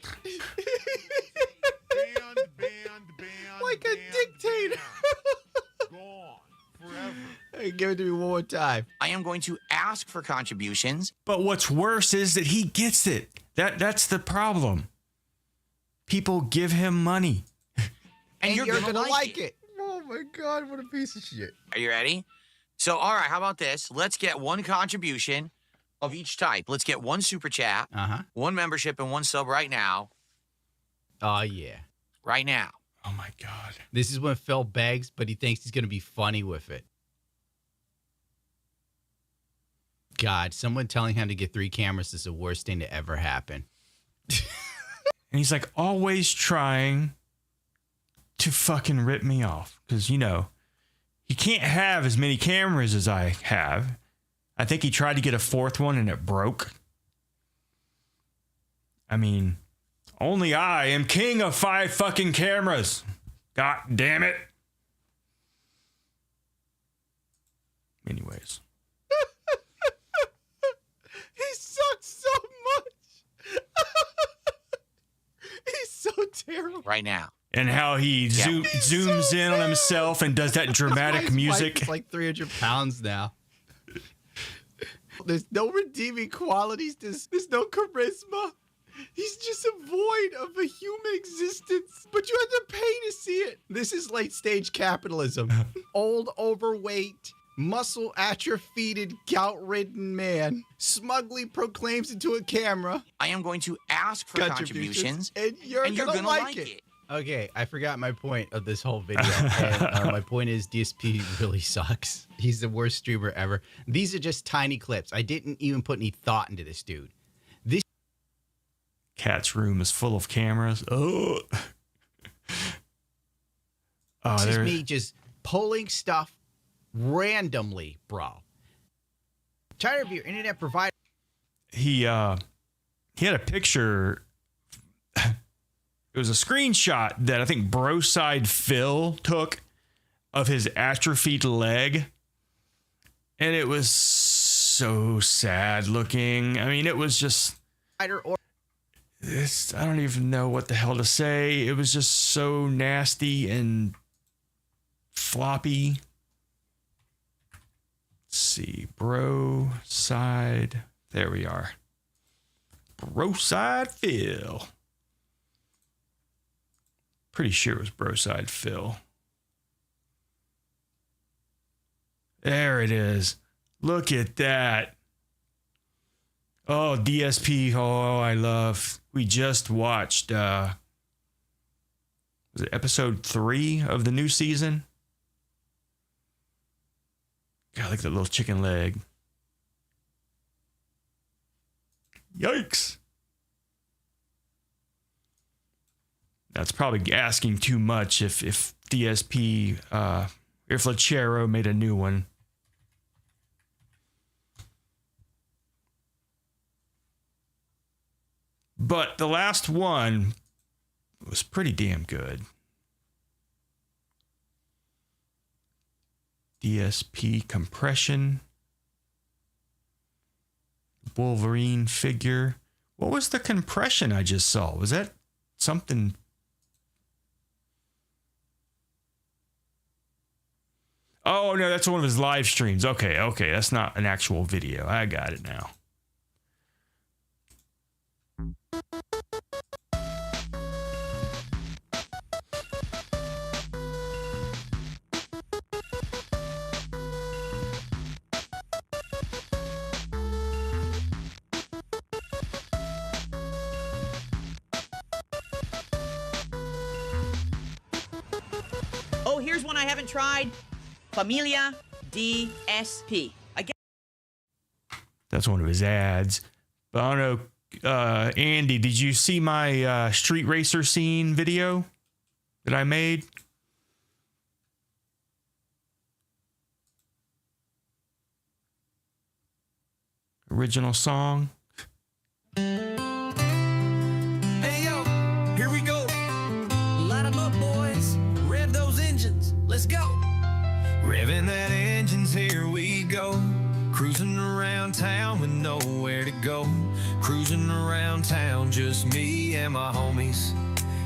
Like a dictator. Gone forever. Hey, give it to me one more time. I am going to ask for contributions. But what's worse is that he gets it. That's the problem. People give him money. And you're going to like it. Oh my God, what a piece of shit. Are you ready? So, all right, how about this? Let's get one contribution of each type. Let's get one super chat, one membership, and one sub right now. Oh, yeah. Right now. Oh, my God. This is when Phil begs, but he thinks he's going to be funny with it. God, someone telling him to get 3 cameras is the worst thing to ever happen. And he's like always trying to fucking rip me off. Because, you know, he can't have as many cameras as I have. I think he tried to get a 4th one and it broke. I mean, only I am king of 5 fucking cameras. God damn it. Anyways. He sucks so much. He's so terrible. Right now. And how he zooms in on himself and does that dramatic music. It's like 300 pounds now. There's no redeeming qualities. There's no charisma. He's just a void of a human existence. But you have to pay to see it. This is late stage capitalism. Old, overweight, muscle atrophied, gout-ridden man smugly proclaims into a camera. I am going to ask for contributions, and you're gonna like it. Okay, I forgot my point of this whole video. And, my point is DSP really sucks. He's the worst streamer ever. These are just tiny clips. I didn't even put any thought into this dude. This Cat's room is full of cameras. Oh, this is me just pulling stuff randomly, bro. Tired of your internet provider. He had a picture. It was a screenshot that I think Broside Phil took of his atrophied leg. And it was so sad looking. I mean, it was just... I don't even know what the hell to say. It was just so nasty and floppy. Let's see. Broside. There we are. Broside Phil. Pretty sure it was Broside Phil. There it is. Look at that. Oh, DSP. Oh, I love. We just watched, was it episode 3 of the new season? God, look at that little chicken leg. Yikes. That's probably asking too much if DSP, if Lachero made a new one. But the last one was pretty damn good. DSP compression. Wolverine figure. What was the compression I just saw? Was that something? Oh, no, that's one of his live streams. Okay, okay. That's not an actual video. I got it now. Oh, here's one I haven't tried. Familia DSP. That's one of his ads. But I don't know, Andy, did you see my street racer scene video that I made? Original song. Hey yo, here we go. Light 'em up, boys. Rev those engines. Let's go. Revving that engines, here we go. Cruising around town with nowhere to go. Cruising around town, just me and my homies.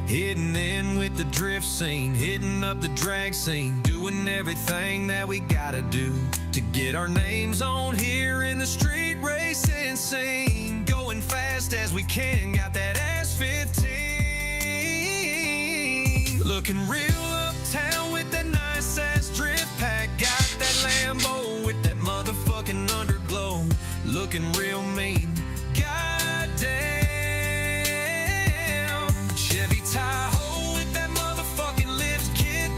Hitting in with the drift scene, hitting up the drag scene, doing everything that we gotta do to get our names on here in the street racing scene. Going fast as we can, got that ass 15. Looking real uptown with that nice ass drift pack. Got that Lambo with that motherfucking underglow. Looking real mean, goddamn. Chevy Tahoe with that motherfucking lift kit.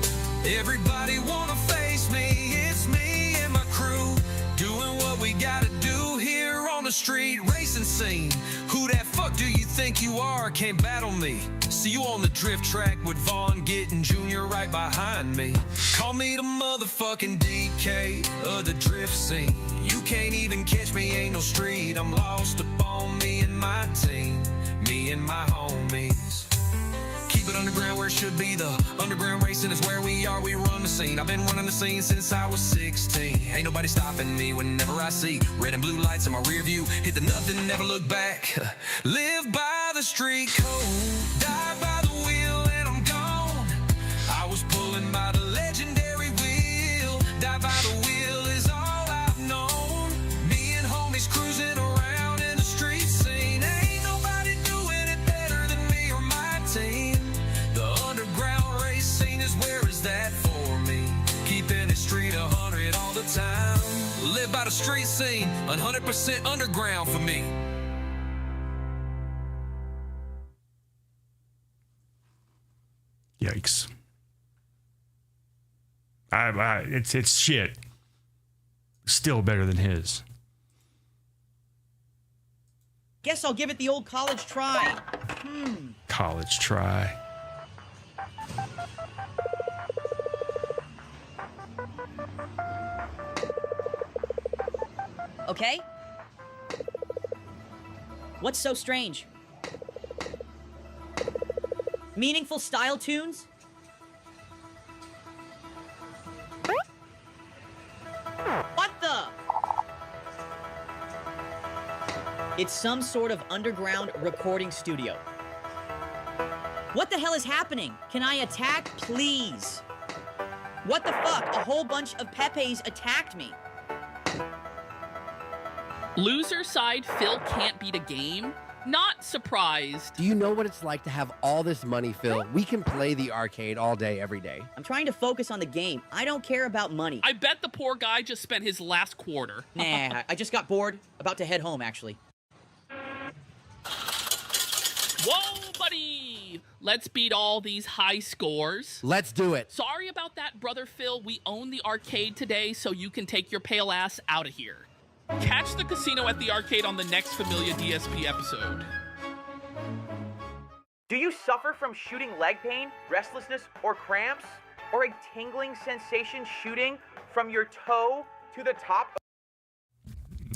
Everybody wanna face me, it's me and my crew, doing what we gotta do here on the street racing scene. Who that fuck do you think you are? Can't battle me. See you on the drift track with Vaughn Getting Jr. right behind me. Call me the motherfucking DK of the drift scene. You can't even catch me, ain't no street. I'm lost upon me and my team, me and my homies. Keep it underground where it should be. The underground racing is where we are. We run the scene. I've been running the scene since I was 16. Ain't nobody stopping me whenever I see red and blue lights in my rear view. Hit the nothing, never look back. Live by the street code, die by the wheel, and I'm gone. I was pulling by the legendary wheel. Die by the wheel is all I've known. Me and homies cruising around in the street scene. Ain't nobody doing it better than me or my team. The underground race scene is where is that for me? Keeping it street 100 all the time. Live by the street scene, 100% underground for me. Yikes. It's shit. Still better than his. Guess I'll give it the old college try. College try. Okay? What's so strange? Meaningful style tunes? What the? It's some sort of underground recording studio. What the hell is happening? Can I attack, please? What the fuck? A whole bunch of Pepes attacked me. Loser side Phil can't beat a game? Not surprised. Do you know what it's like to have all this money, Phil? We can play the arcade all day, every day. I'm trying to focus on the game. I don't care about money. I bet the poor guy just spent his last quarter. Nah, I just got bored. About to head home, actually. Whoa, buddy! Let's beat all these high scores. Let's do it. Sorry about that, brother Phil. We own the arcade today, so you can take your pale ass out of here. Catch the casino at the arcade on the next Familia DSP episode. Do you suffer from shooting leg pain, restlessness, or cramps? Or a tingling sensation shooting from your toe to the top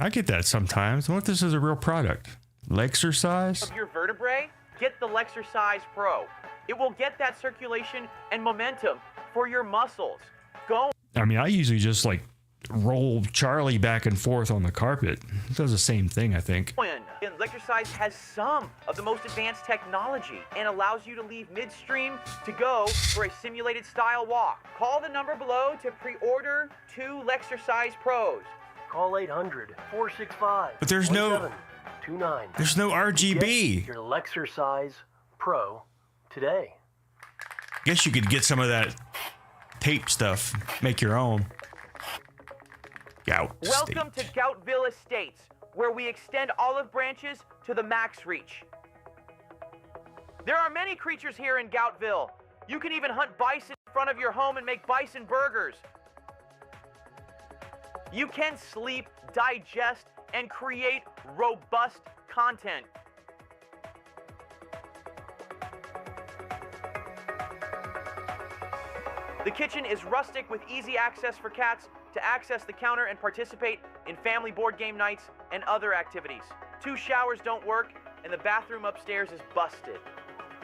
I get that sometimes. What if this is a real product? Lexercise? of your vertebrae? Get the Lexercise Pro. It will get that circulation and momentum for your muscles. Go. I mean, I usually just like roll Charlie back and forth on the carpet. It does the same thing, I think. In second, Lectricize has some of the most advanced technology and allows you to leave midstream to go for a simulated style walk. Call the number below to pre-order 2 Lectricize Pros. Call 800-465. But there's no RGB. Get your Lexercise Pro today. Guess you could get some of that tape stuff, make your own. Gout Welcome to Goutville Estates, where we extend olive branches to the max reach. There are many creatures here in Goutville. You can even hunt bison in front of your home and make bison burgers. You can sleep, digest, and create robust content. The kitchen is rustic with easy access for cats to access the counter and participate in family board game nights and other activities. 2 showers don't work, and the bathroom upstairs is busted.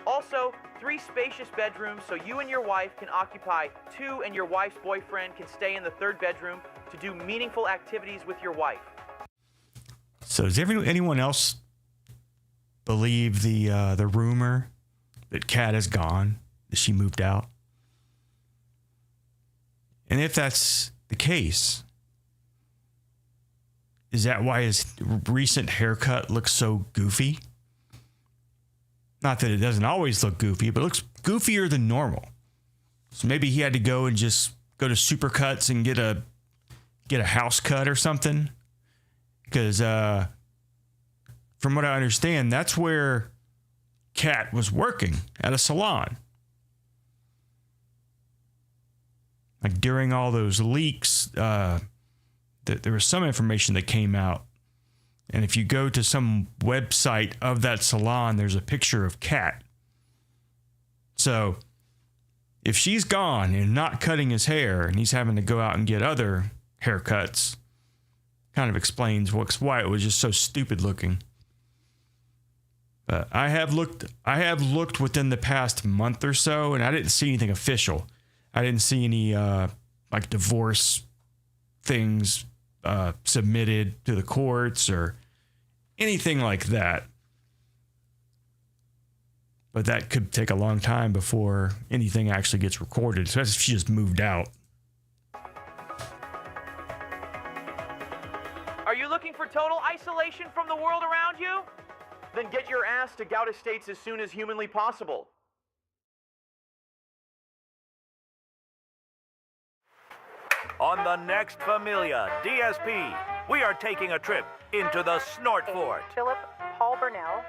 Also, 3 spacious bedrooms so you and your wife can occupy 2 and your wife's boyfriend can stay in the 3rd bedroom to do meaningful activities with your wife. So does anyone else believe the rumor that Kat is gone, that she moved out? And if that's the case, is that why his recent haircut looks so goofy? Not that it doesn't always look goofy, but it looks goofier than normal. So maybe he had to go and just go to Supercuts and get a house cut or something. Because from what I understand, that's where Kat was working, at a salon. Like during all those leaks, there was some information that came out. And if you go to some website of that salon, there's a picture of Kat. So if she's gone and not cutting his hair and he's having to go out and get other haircuts, kind of explains why it was just so stupid looking. But I have looked within the past month or so, and I didn't see anything official. I didn't see any like divorce things submitted to the courts or anything like that. But that could take a long time before anything actually gets recorded, especially if she just moved out. Are you looking for total isolation from the world around you? Then get your ass to Gout Estates as soon as humanly possible. On the next Familia DSP, we are taking a trip into the Snort Fort. Philip Paul Burnell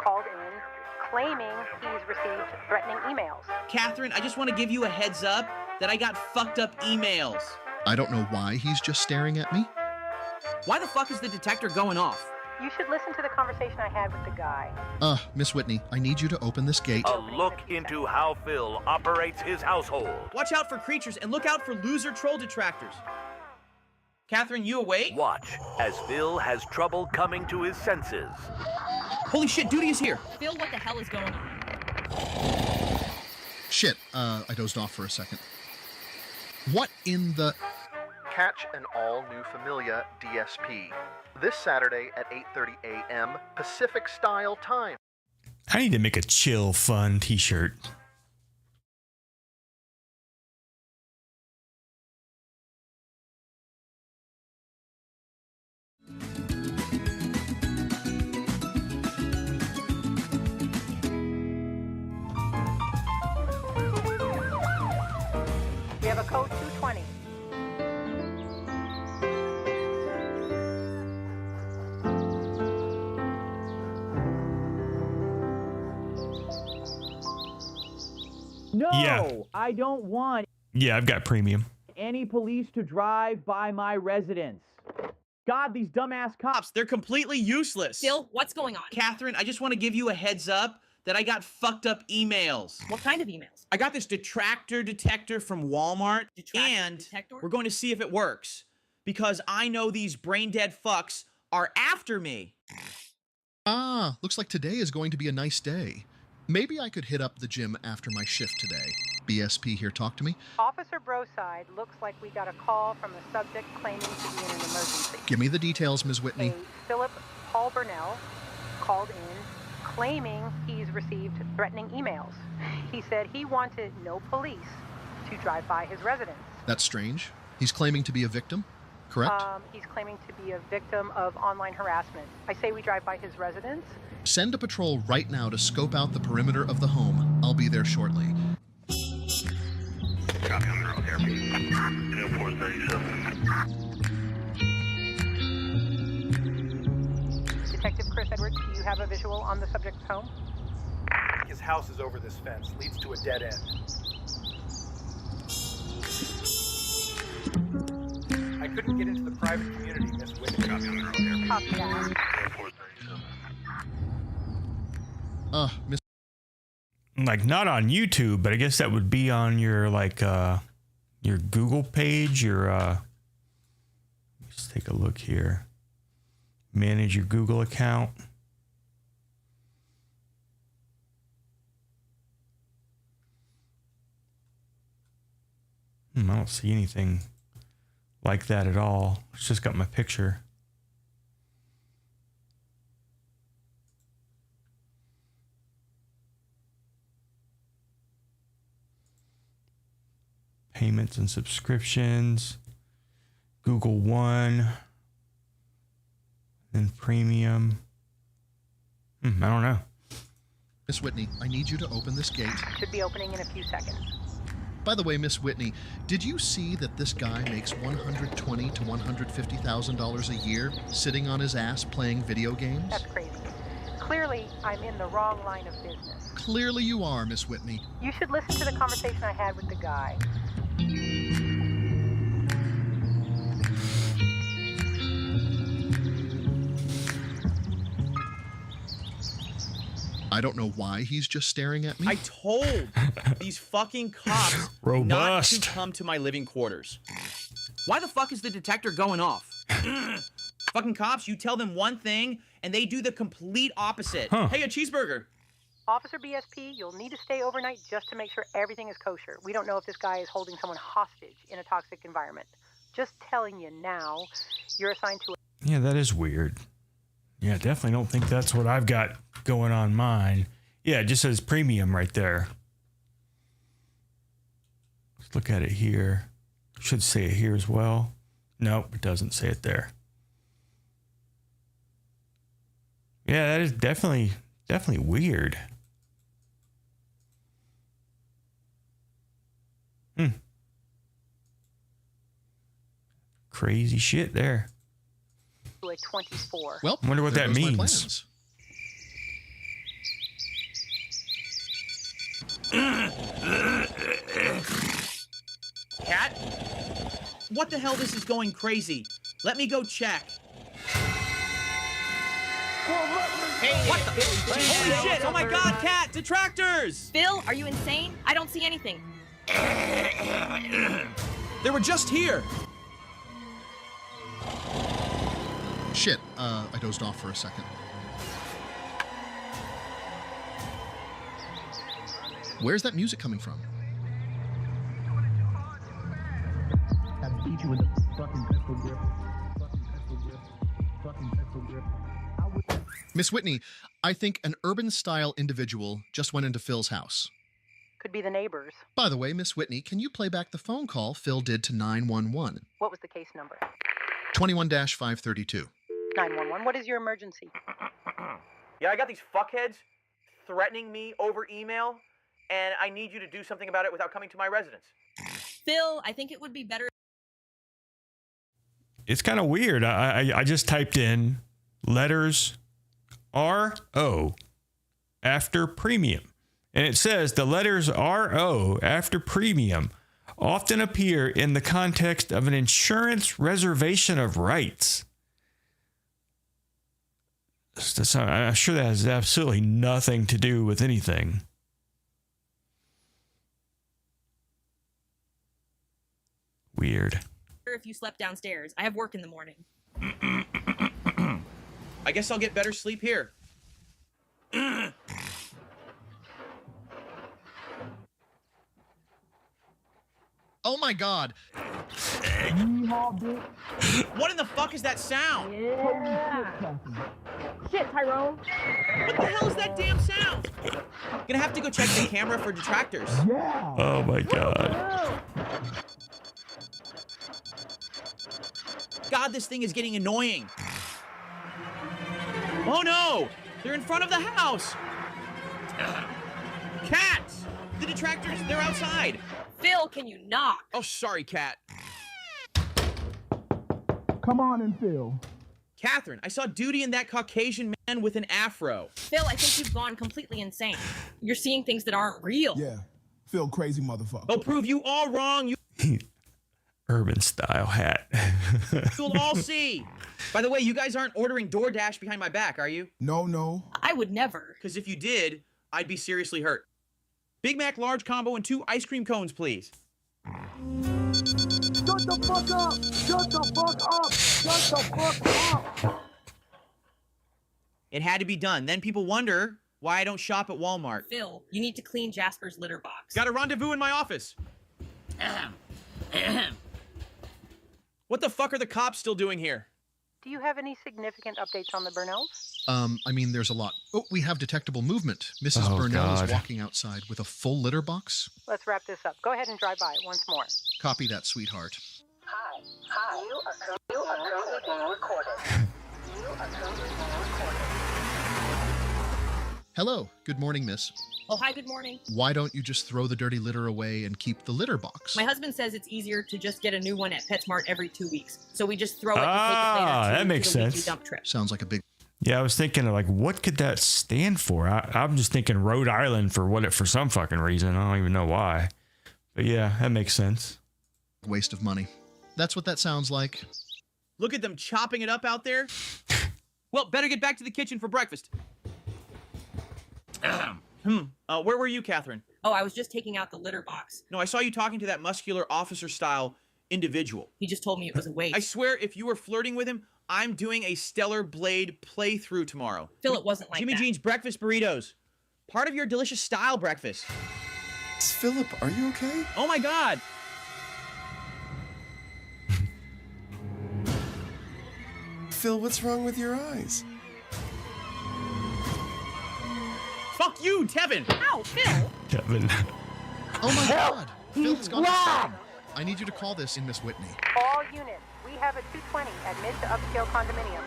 called in claiming he's received threatening emails. Catherine, I just want to give you a heads up that I got fucked up emails. I don't know why he's just staring at me. Why the fuck is the detector going off? You should listen to the conversation I had with the guy. Miss Whitney, I need you to open this gate. A look into how Phil operates his household. Watch out for creatures and look out for loser troll detractors. Catherine, you awake? Watch as Phil has trouble coming to his senses. Holy shit, Duty is here. Phil, what the hell is going on? Shit, I dozed off for a second. What in the... Catch an all-new Familia DSP this Saturday at 8:30 a.m. Pacific Style Time. I need to make a chill, fun t-shirt. We have a code 220. No, Yeah. I don't want Yeah, I've got premium. any police to drive by my residence. God, these dumbass cops, They're completely useless. Phil, what's going on? Catherine, I just want to give you a heads up that I got fucked up emails. What kind of emails? I got this detractor detector from Walmart, and we're going to see if it works. Because I know these brain-dead fucks are after me. Ah, looks like today is going to be a nice day. Maybe I could hit up the gym after my shift today. BSP here, talk to me. Officer Broside, looks like we got a call from a subject claiming to be in an emergency. Give me the details, Ms. Whitney. A Philip Paul Paul Burnell called in claiming he's received threatening emails. He said he wanted no police to drive by his residence. That's strange. He's claiming to be a victim, correct? He's claiming to be a victim of online harassment. I say we drive by his residence. Send a patrol right now to scope out the perimeter of the home. I'll be there shortly. Copy on the road there. 437. Detective Chris Edwards, do you have a visual on the subject's home? His house is over this fence, leads to a dead end. I couldn't get into the private community, Miss Whitney. Copy on the road there. Copy that. 437. Miss. Like not on YouTube, but I guess that would be on your like your Google page, your let's take a look here. Manage your Google account. I don't see anything like that at all. It's just got my picture. Payments and subscriptions, Google One, and Premium. I don't know. Miss Whitney, I need you to open this gate. Should be opening in a few seconds. By the way, Miss Whitney, did you see that this guy makes $120,000 to $150,000 a year sitting on his ass playing video games? That's crazy. Clearly, I'm in the wrong line of business. Clearly you are, Miss Whitney. You should listen to the conversation I had with the guy. I don't know why he's just staring at me. I told these fucking cops not to come to my living quarters. Why the fuck is the detector going off? Fucking cops, you tell them one thing and they do the complete opposite. Huh. Hey, a cheeseburger. Officer BSP, you'll need to stay overnight just to make sure everything is kosher. We don't know if this guy is holding someone hostage in a toxic environment. Just telling you now, you're assigned to a... Yeah, that is weird. Yeah, definitely don't think that's what I've got going on mine. Yeah, it just says premium right there. Let's look at it here. Should say it here as well. Nope, it doesn't say it there. Yeah, that is definitely weird. Crazy shit there. To a 24. Well, I wonder what that means. Cat? What the hell, this is going crazy. Let me go check. Hey, what the? Holy shit! Oh my god, Cat! Detractors! Phil, are you insane? I don't see anything. They were just here. Shit, I dozed off for a second. Where's that music coming from? Miss Whitney, I think an urban-style individual just went into Phil's house. Could be the neighbors. By the way, Miss Whitney, can you play back the phone call Phil did to 911? What was the case number? 21-532. 911, what is your emergency? Yeah, I got these fuckheads threatening me over email, and I need you to do something about it without coming to my residence. Phil, I think it would be better. It's kind of weird. I just typed in letters RO after premium. And it says the letters RO after premium often appear in the context of an insurance reservation of rights. I'm sure that has absolutely nothing to do with anything. Weird. If you slept downstairs, I have work in the morning. I guess I'll get better sleep here. Oh my god. What in the fuck is that sound? Yeah. Shit, Tyrone. What the hell is that damn sound? Gonna have to go check the camera for detractors. Yeah. Oh my god. God, this thing is getting annoying. Oh no! They're in front of the house! Cats! The detractors, they're outside. Phil, can you knock? Oh, sorry, Cat. Come on in, Phil. Catherine, I saw Duty and that Caucasian man with an afro. Phil, I think you've gone completely insane. You're seeing things that aren't real. Yeah. Phil, crazy motherfucker. I'll prove you all wrong. Urban style hat. You'll all see. By the way, you guys aren't ordering DoorDash behind my back, are you? No. I would never. Because if you did, I'd be seriously hurt. Big Mac large combo and 2 ice cream cones, please. Shut the fuck up! Shut the fuck up! Shut the fuck up! It had to be done. Then people wonder why I don't shop at Walmart. Phil, you need to clean Jasper's litter box. Got a rendezvous in my office. What the fuck are the cops still doing here? Do you have any significant updates on the Burnells? I mean, there's a lot. Oh, we have detectable movement. Mrs. Burnell is walking outside with a full litter box. Let's wrap this up. Go ahead and drive by it once more. Copy that, sweetheart. Hi. You are currently being recorded. Hello. Good morning, miss. Oh, hi, good morning. Why don't you just throw the dirty litter away and keep the litter box? My husband says it's easier to just get a new one at PetSmart every 2 weeks. So we just throw it and take it later. That makes sense. Dump trip. Sounds like a big... Yeah, I was thinking of like, what could that stand for? I'm just thinking Rhode Island for some fucking reason. I don't even know why. But yeah, that makes sense. Waste of money. That's what that sounds like. Look at them chopping it up out there. Well, better get back to the kitchen for breakfast. Where were you, Catherine? Oh, I was just taking out the litter box. No, I saw you talking to that muscular officer-style individual. He just told me it was a waste. I swear, if you were flirting with him, I'm doing a Stellar Blade playthrough tomorrow. Phil, it wasn't like Jimmy that. Jean's breakfast burritos. Part of your delicious style breakfast. Philip, are you okay? Oh my God. Phil, what's wrong with your eyes? Fuck you, Tevin. Ow, Phil. Tevin. Oh my God. Phil's gone robbed. insane. I need you to call this in Miss Whitney. All units, we have a 220 at mid to upscale condominium.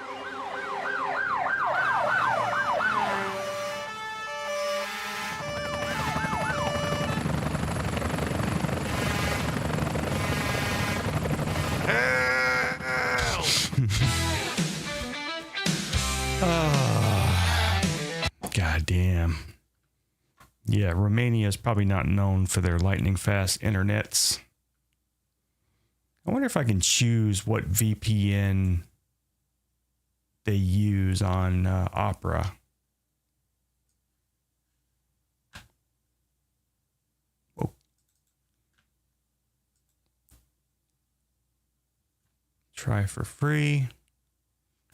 God damn. Yeah, Romania is probably not known for their lightning fast internets. I wonder if I can choose what VPN they use on Opera. Whoa. Try for free.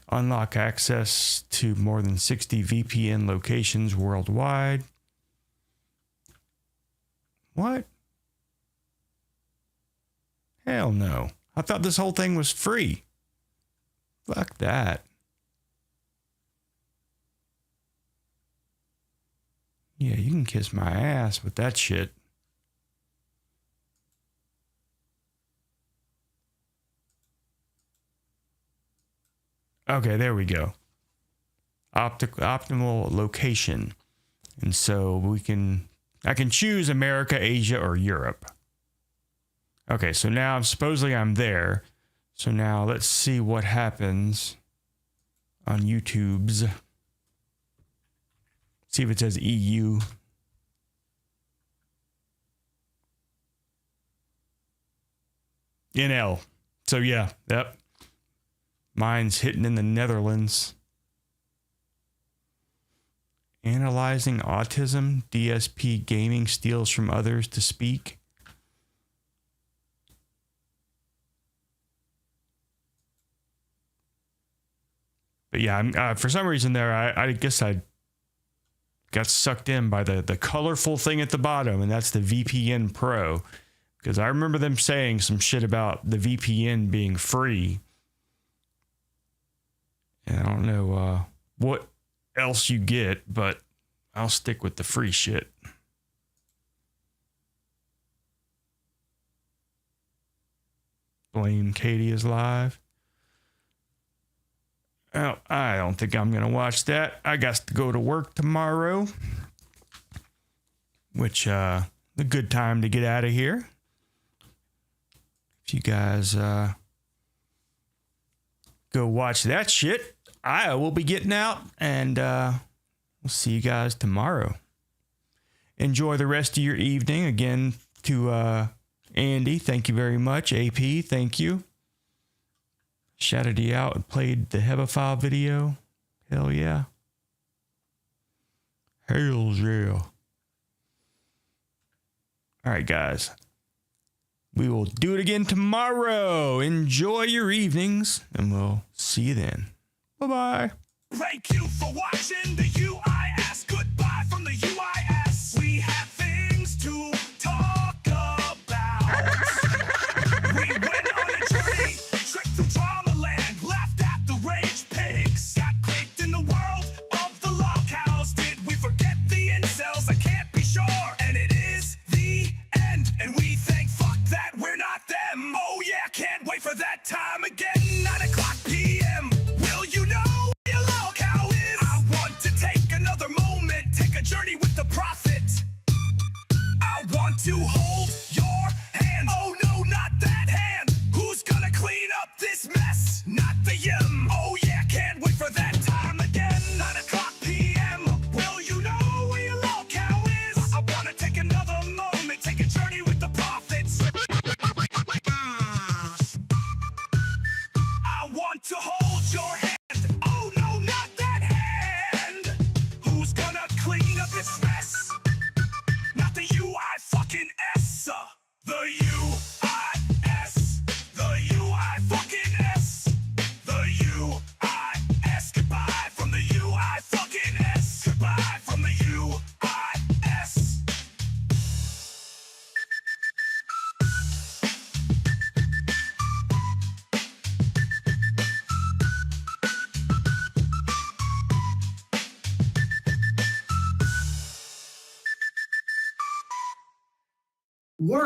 Unlock access to more than 60 VPN locations worldwide. What? Hell no. I thought this whole thing was free. Fuck that. Yeah, you can kiss my ass with that shit. Okay, there we go. Optimal location. And so I can choose America, Asia, or Europe. Okay, so now supposedly I'm there. So now let's see what happens on YouTube's. See if it says EU. NL. So yeah, yep. Mine's hitting in the Netherlands. Analyzing autism. DSP gaming steals from others to speak. But yeah, for some reason there, I guess I got sucked in by the colorful thing at the bottom, and that's the VPN Pro. Because I remember them saying some shit about the VPN being free. And I don't know else you get, but I'll stick with the free shit. Blame Katie is live. Oh, I don't think I'm going to watch that. I got to go to work tomorrow, which a good time to get out of here. If you guys go watch that shit, I will be getting out, and we'll see you guys tomorrow. Enjoy the rest of your evening. Again, to Andy, thank you very much. AP, thank you. Shouted you out and played the Hebephile video. Hell yeah. Hell yeah. All right, guys. We will do it again tomorrow. Enjoy your evenings, and we'll see you then. Bye-bye. Thank you for watching the UIS. Goodbye from the UIS. We have things to talk about. We went on a journey, tricked through drama land, laughed at the rage pigs, got clicked in the world of the log cows. Did we forget the incels? I can't be sure. And it is the end, and we think fuck that, we're not them. Oh yeah, can't wait for that time again. 9:00 p.m. Will you know? Journey with the prophet. I want to hold your hand. Oh no, not that hand. Who's gonna clean up this mess? Not the Oh yeah, can't wait for that time again. 9:00 p.m. Will you know where your log cow is? I wanna take another moment, take a journey with the prophets. I want to hold your hand. Oh no, not that hand. Who's gonna clean up this mess? Not the UI fucking S. The UIS. The UI fucking S. The UIS. Goodbye from the UI fucking S. Goodbye from the UIS. Work.